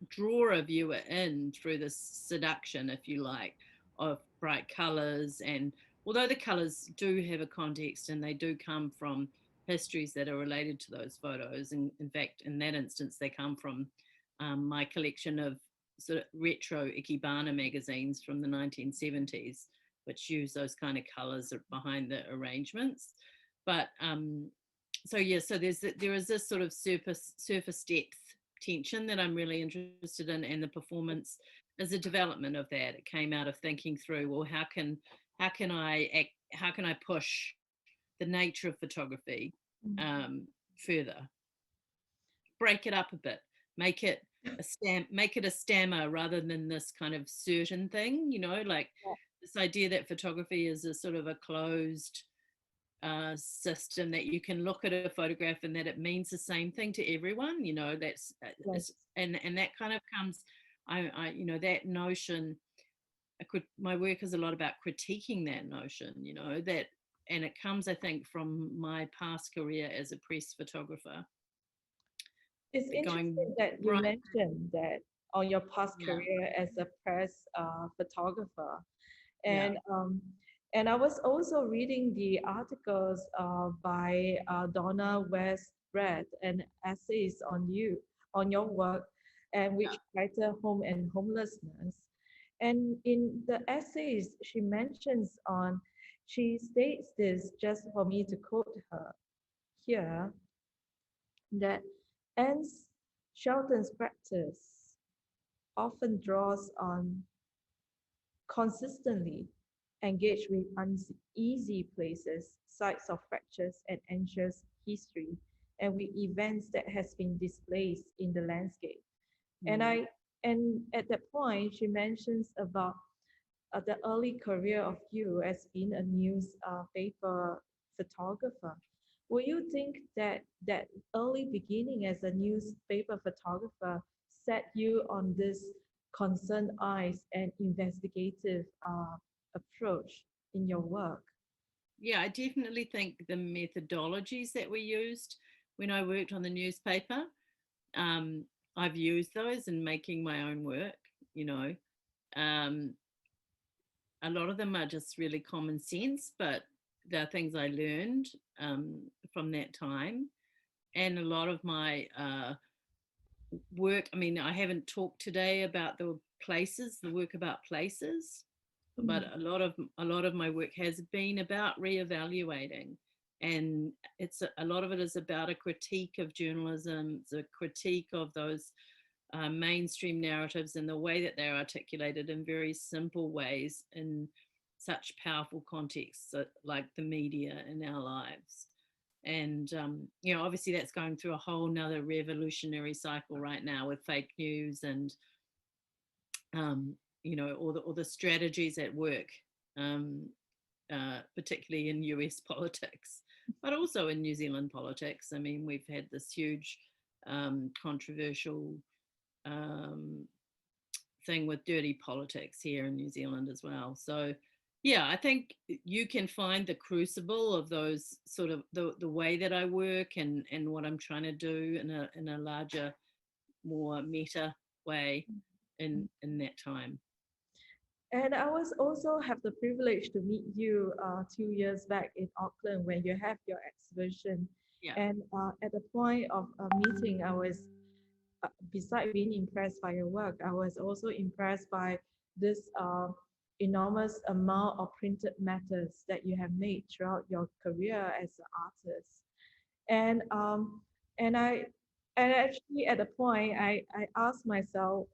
draw a viewer in through this seduction, if you like, of bright colors. And although the colors do have a context and they do come from histories that are related to those photos, and in fact, in that instance, they come from my collection of sort of retro Ikebana magazines from the 1970s, which use those kind of colors behind the arrangements. But so yeah, so there is this sort of surface depth tension that I'm really interested in, and the performance is a development of that. It came out of thinking through, well, how can I push the nature of photography further, break it up a bit, make it a stammer rather than this kind of certain thing, like this idea that photography is a sort of a closed system, that you can look at a photograph and that it means the same thing to everyone. That's and that kind of comes, I that notion. My work is a lot about critiquing that notion, that and it comes, I think, from my past career as a press photographer. It's Going interesting that you right- mentioned that on your past Yeah. career as a press photographer. Yeah. And I was also reading the articles by Donna West Brett and essays on you, on your work, and which title Home and Homelessness. And in the essays, she states this just for me to quote her here, that Anne's Shelton's practice often draws on consistently engage with uneasy places, sites of fractures and anxious history, and with events that has been displaced in the landscape. And at that point, she mentions about the early career of you as being a newspaper photographer. Would you think that that early beginning as a newspaper photographer set you on this concerned eyes and investigative approach in your work? Yeah, I definitely think the methodologies that we used when I worked on the newspaper, I've used those in making my own work, you know. A lot of them are just really common sense, but they're things I learned from that time. And a lot of my work, I mean, I haven't talked today about the work about places, but a lot of my work has been about reevaluating, and a lot of it is about a critique of journalism. It's a critique of those mainstream narratives and the way that they're articulated in very simple ways in such powerful contexts like the media in our lives. And you know, obviously that's going through a whole nother revolutionary cycle right now with fake news and you know, all the strategies at work, particularly in US politics, but also in New Zealand politics. I mean, we've had this huge controversial thing with dirty politics here in New Zealand as well. So yeah, I think you can find the crucible of those sort of the way that I work and what I'm trying to do in a larger, more meta way in that time. And I was also have the privilege to meet you 2 years back in Auckland when you have your exhibition. Yeah. And at the point of a meeting, I was, beside being impressed by your work, I was also impressed by this enormous amount of printed matters that you have made throughout your career as an artist. And and actually at the point I asked myself,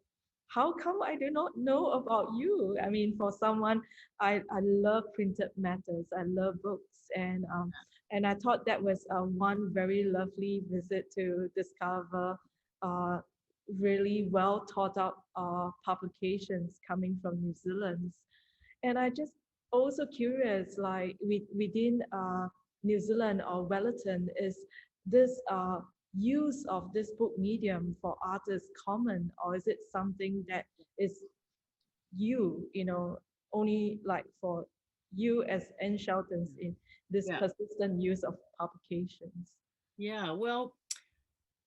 how come I do not know about you? I mean, for someone, I love printed matters, I love books, and I thought that was one very lovely visit to discover really well thought out publications coming from New Zealand. And I just also curious, like within New Zealand or Wellington, is this use of this book medium for artists common, or is it something that is you know, only like for you as Anne Sheltons in this persistent use of publications? Yeah, well,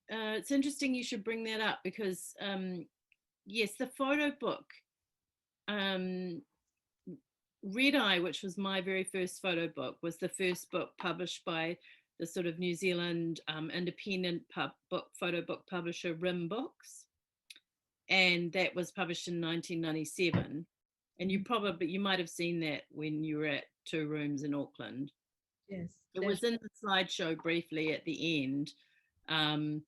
it's interesting you should bring that up because yes, the photo book, Red Eye, which was my very first photo book, was the first book published by the sort of New Zealand independent photo book publisher Rim Books, and that was published in 1997. And you might have seen that when you were at Two Rooms in Auckland. Yes, it was in the slideshow briefly at the end. And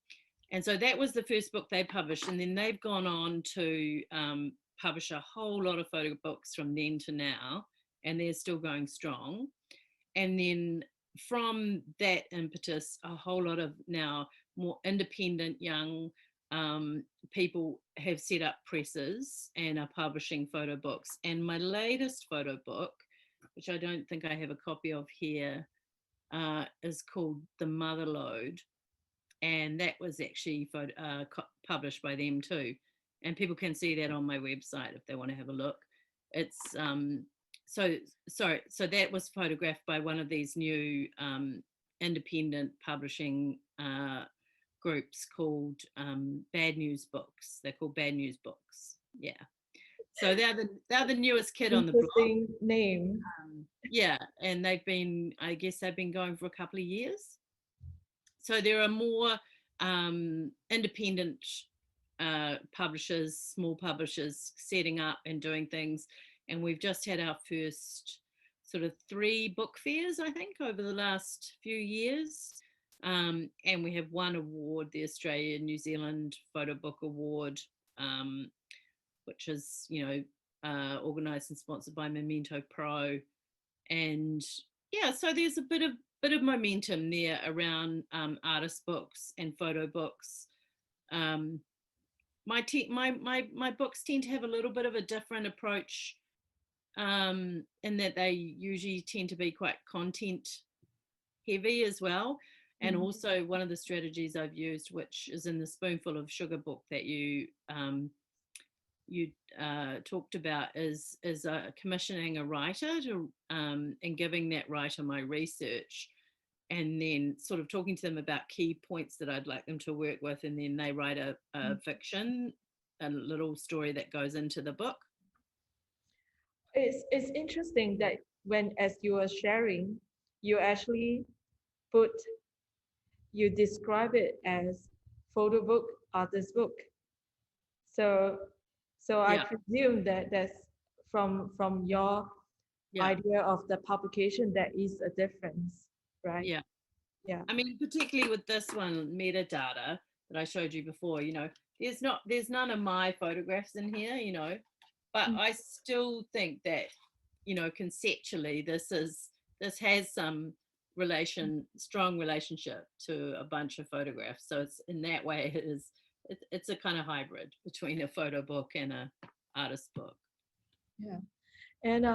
so that was the first book they published, and then they've gone on to publish a whole lot of photo books from then to now, and they're still going strong. And then from that impetus, a whole lot of now more independent young people have set up presses and are publishing photo books. And my latest photo book, which I don't think I have a copy of here, is called The Mother Lode. And that was actually published by them too. And people can see that on my website if they want to have a look. It's so sorry, so that was photographed by one of these new independent publishing groups called Bad News Books. They're called Bad News Books. Yeah. So they're the newest kid on the block. Interesting name. Yeah, and I guess they've been going for a couple of years. So there are more independent publishers, small publishers setting up and doing things. And we've just had our first sort of 3 book fairs, I think, over the last few years. And we have one award, the Australia New Zealand Photo Book Award, which is, organised and sponsored by Memento Pro. And yeah, so there's a bit of momentum there around artist books and photo books. My books tend to have a little bit of a different approach, in that they usually tend to be quite content heavy as well. And also one of the strategies I've used, which is in the Spoonful of Sugar book that you talked about, is commissioning a writer to and giving that writer my research, and then sort of talking to them about key points that I'd like them to work with, and then they write a fiction, a little story that goes into the book. It's interesting that as you were sharing, you actually you describe it as photo book, artist book. So I presume that that's from your idea of the publication, there is a difference, right? Yeah. I mean, particularly with this one, metadata that I showed you before, there's none of my photographs in here, but I still think that, conceptually this has some strong relationship to a bunch of photographs. So it's in that way it's a kind of hybrid between a photo book and a artist book. Yeah. And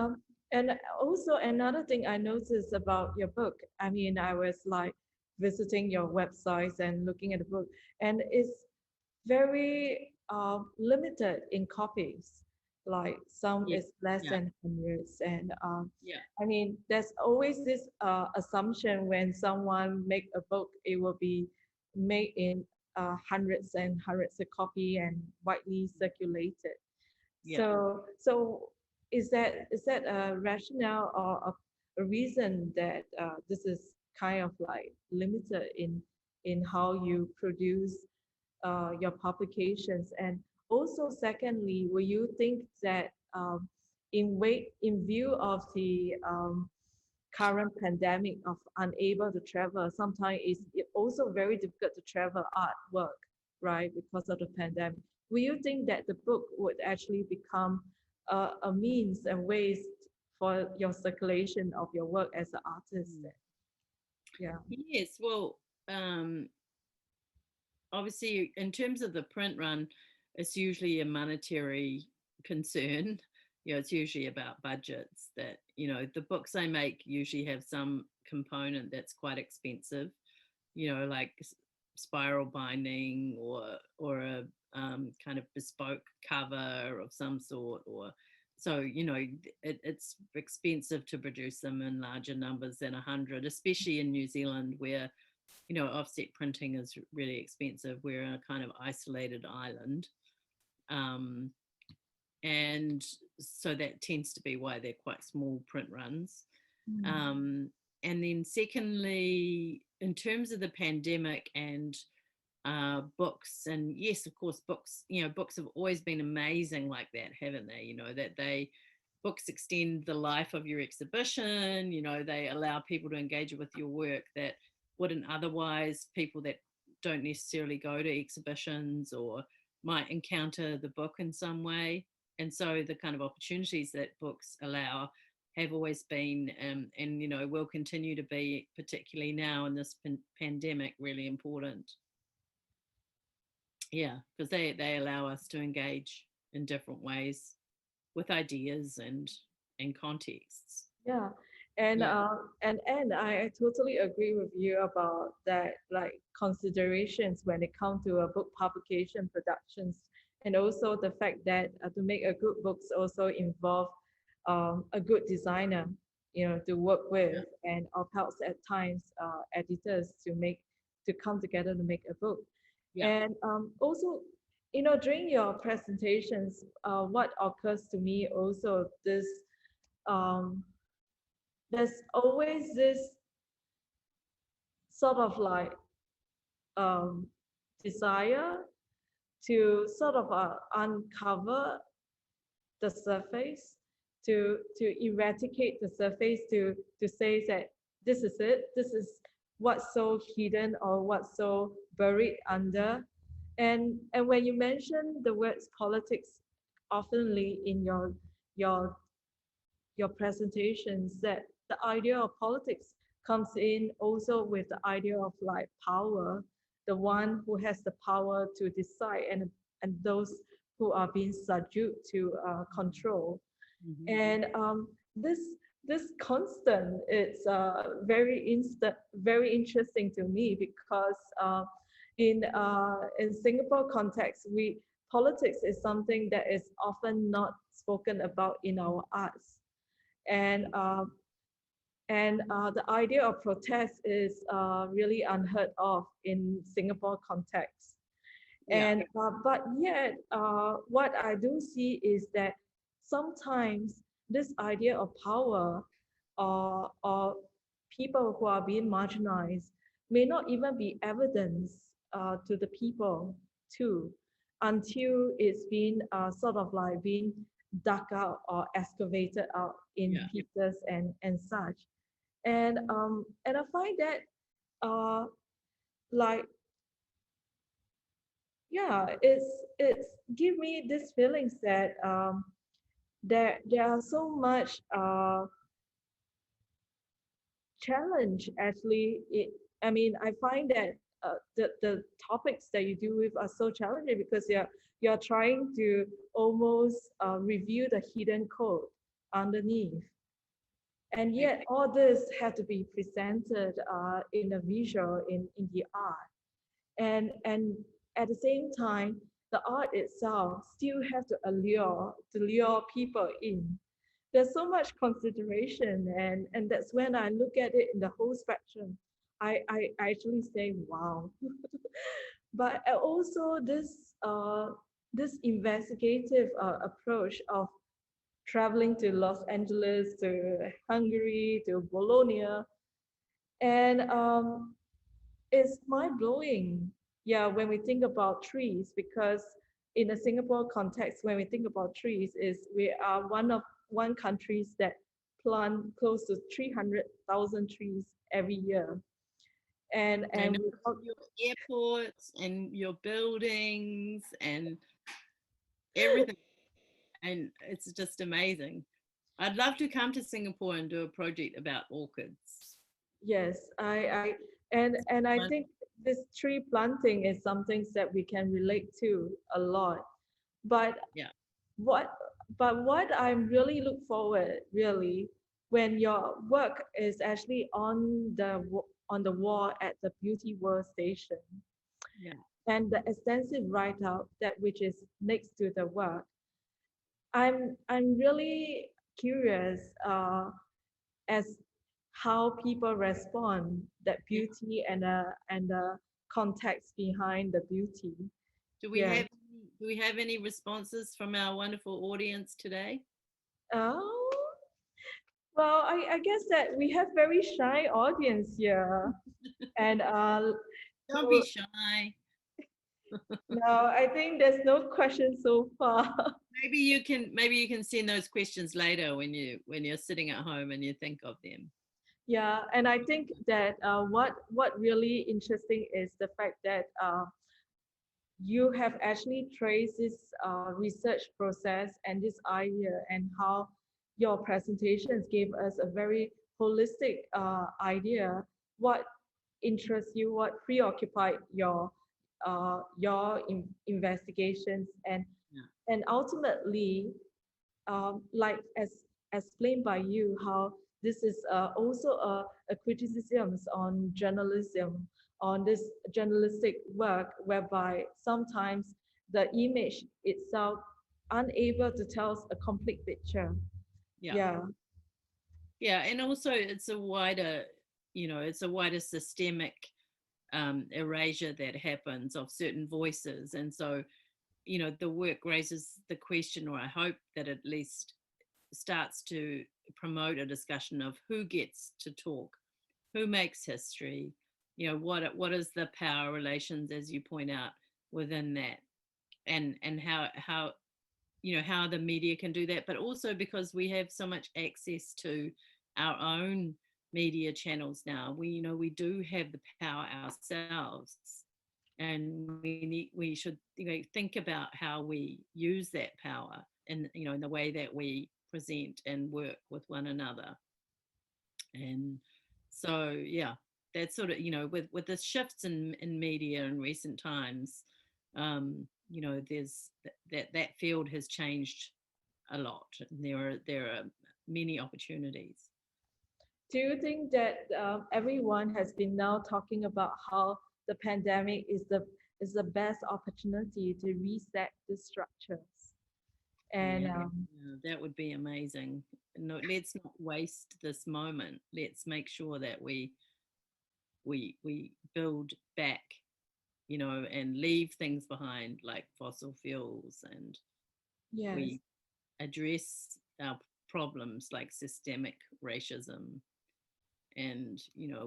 also another thing I noticed about your book, I mean, I was like visiting your websites and looking at the book, and it's very limited in copies. Like some is less than hundreds, and I mean, there's always this assumption when someone make a book, it will be made in hundreds and hundreds of copy and widely circulated. So is that a rationale or a reason that this is kind of like limited in how you produce your publications? And also, secondly, will you think that in view of the current pandemic of unable to travel, sometimes it's also very difficult to travel artwork, right, because of the pandemic? Will you think that the book would actually become a means and ways for your circulation of your work as an artist? Yeah. Yes, well, obviously in terms of the print run, it's usually a monetary concern. It's usually about budgets, that the books I make usually have some component that's quite expensive, like spiral binding or a kind of bespoke cover of some sort, or so it's expensive to produce them in larger numbers than 100, especially in New Zealand, where offset printing is really expensive. We're a kind of isolated island, and so that tends to be why they're quite small print runs. And then secondly, in terms of the pandemic and books, and yes, of course, books have always been amazing like that, haven't they? That books extend the life of your exhibition. They allow people to engage with your work that wouldn't otherwise, people that don't necessarily go to exhibitions or might encounter the book in some way. And so the kind of opportunities that books allow have always been, and will continue to be, particularly now in this pandemic, really important. Yeah, because they allow us to engage in different ways with ideas and contexts. Yeah. And I totally agree with you about that, like considerations when it comes to a book publication productions, and also the fact that to make a good books also involve a good designer, to work with, and of helps at times editors to come together to make a book. Yeah. And also, during your presentations, what occurs to me also this there's always this sort of like um, desire to sort of uncover the surface, to eradicate the surface, to say that this is it, this is what's so hidden or what's so buried under. And when you mention the words politics oftenly in your your presentations, that the idea of politics comes in also with the idea of like power, the one who has the power to decide, and those who are being subdued to control. And this constant is very interesting to me, because in Singapore context, politics is something that is often not spoken about in our arts. And the idea of protest is really unheard of in Singapore context. And but yet, what I do see is that sometimes this idea of power, or people who are being marginalized, may not even be evidence to the people too, until it's been sort of like being dug out or excavated out in pieces and such. And I find that like it's give me this feelings that there are so much challenge actually. I mean, I find that the topics that you deal with are so challenging, because you're trying to almost review the hidden code underneath. And yet all this had to be presented in a visual, in the art. And at the same time, the art itself still have to lure people in. There's so much consideration, and that's when I look at it in the whole spectrum. I actually say, wow. But also this investigative approach of traveling to Los Angeles, to Hungary, to Bologna, and it's mind-blowing. Yeah, when we think about trees, because in a Singapore context, when we think about trees, is we are one countries that plant close to 300,000 trees every year. And your airports and your buildings and everything, and it's just amazing. I'd love to come to Singapore and do a project about orchids. yes, I think this tree planting is something that we can relate to a lot. But what I'm really look forward, really, when your work is actually on the wall at the Beauty World station, and the extensive write-up that which is next to the work, I'm really curious as how people respond, that beauty and the context behind the beauty. Do we have any responses from our wonderful audience today? Oh, well, I guess that we have very shy audience here. And don't be shy. No, I think there's no question so far. Maybe you can send those questions later when you're sitting at home and you think of them. Yeah, and I think that what really interesting is the fact that you have actually traced this research process and this idea, and how your presentations gave us a very holistic idea what interests you, what preoccupied your investigations, and ultimately, like as explained by you, how this is also a criticism on journalism, on this journalistic work, whereby sometimes the image itself unable to tell us a complete picture. Yeah. Yeah, and also it's a wider, it's a wider systemic erasure that happens of certain voices. And so, the work raises the question, or I hope that at least starts to promote a discussion of who gets to talk, who makes history, what is the power relations, as you point out, within that, and how how the media can do that, but also because we have so much access to our own media channels now. We do have the power ourselves, and we should think about how we use that power in the way that we present and work with one another. And so that's sort of with the shifts in media in recent times, there's that field has changed a lot. There are many opportunities. Do you think that everyone has been now talking about how the pandemic is the best opportunity to reset the structures? And Yeah, that would be amazing. No, let's not waste this moment. Let's make sure that we build back, and leave things behind like fossil fuels, and yes, we address our problems like systemic racism, and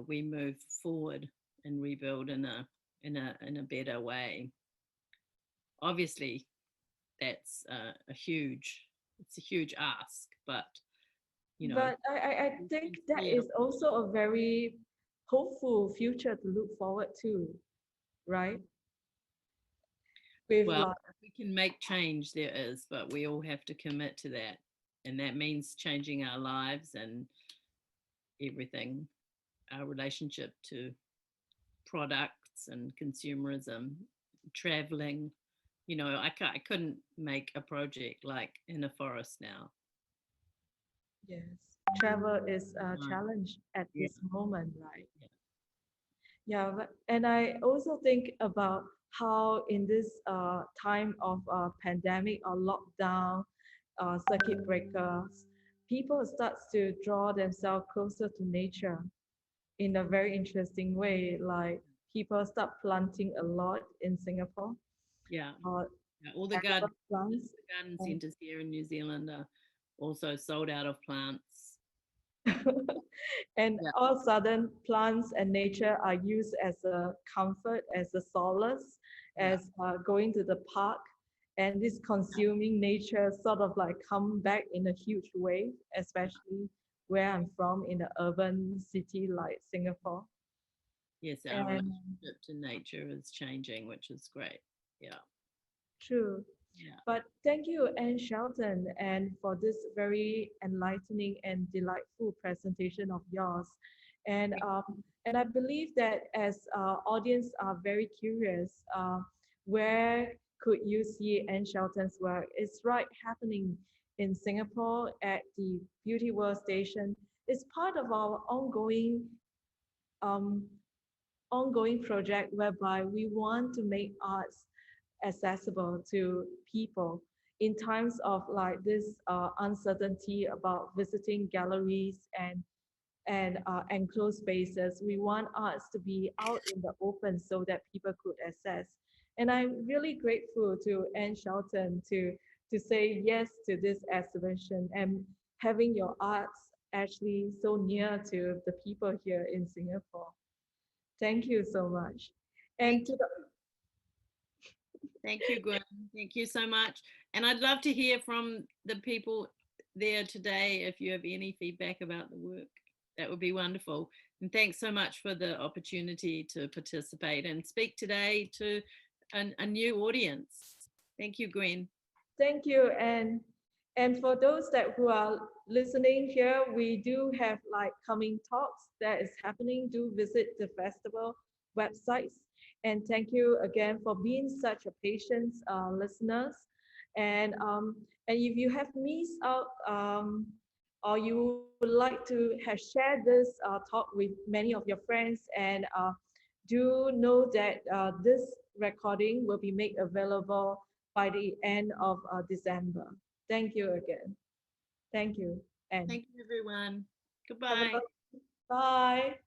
we move forward and rebuild in a better way. Obviously, that's it's a huge ask, but but I think that yeah, is also a very hopeful future to look forward to, right? With well, like, we can make change, there is, but we all have to commit to that, and that means changing our lives and everything, our relationship to products and consumerism, traveling. I couldn't make a project like in a forest now. yes, travel is a Um, challenge at yeah, this moment, right? yeah, Yeah, and I also think about how in this time of pandemic or lockdown, circuit breakers, people starts to draw themselves closer to nature in a very interesting way. Like people start planting a lot in Singapore, yeah, uh, yeah. All edible plants. the garden And centres here in New Zealand are also sold out of plants. and Yeah, all sudden plants and nature are used as a comfort, as a solace, yeah, as going to the park, and this consuming nature sort of like come back in a huge way, especially where I'm from in the urban city like Singapore. yes, our And relationship to nature is changing, which is great. Yeah, true. yeah. But thank you, Anne Shelton, and for this very enlightening and delightful presentation of yours. And I believe that as audience are very curious, where could you see Anne Shelton's work? It's right happening in Singapore at the Beauty World Station. It's part of our um, ongoing project whereby we want to make arts accessible to people in times of like this uncertainty about visiting galleries and enclosed spaces. We want arts to be out in the open so that people could access. And I'm really grateful to Anne Shelton to say yes to this exhibition and having your arts actually so near to the people here in Singapore. Thank you so much. And Thank to you. Thank you, Gwen. Thank you so much. And I'd love to hear from the people there today if you have any feedback about the work. That would be wonderful. And thanks so much for the opportunity to participate and speak today to a new audience. Thank you, Gwen. thank you. And for those that who are listening here, we do have like coming talks that is happening. Do visit the festival websites. And thank you again for being such a patient listeners. And if you have missed out or you would like to have shared this talk with many of your friends, and do know that this recording will be made available by the end of December. Thank you again. Thank you. And Thank you, everyone. have a Goodbye. Bye.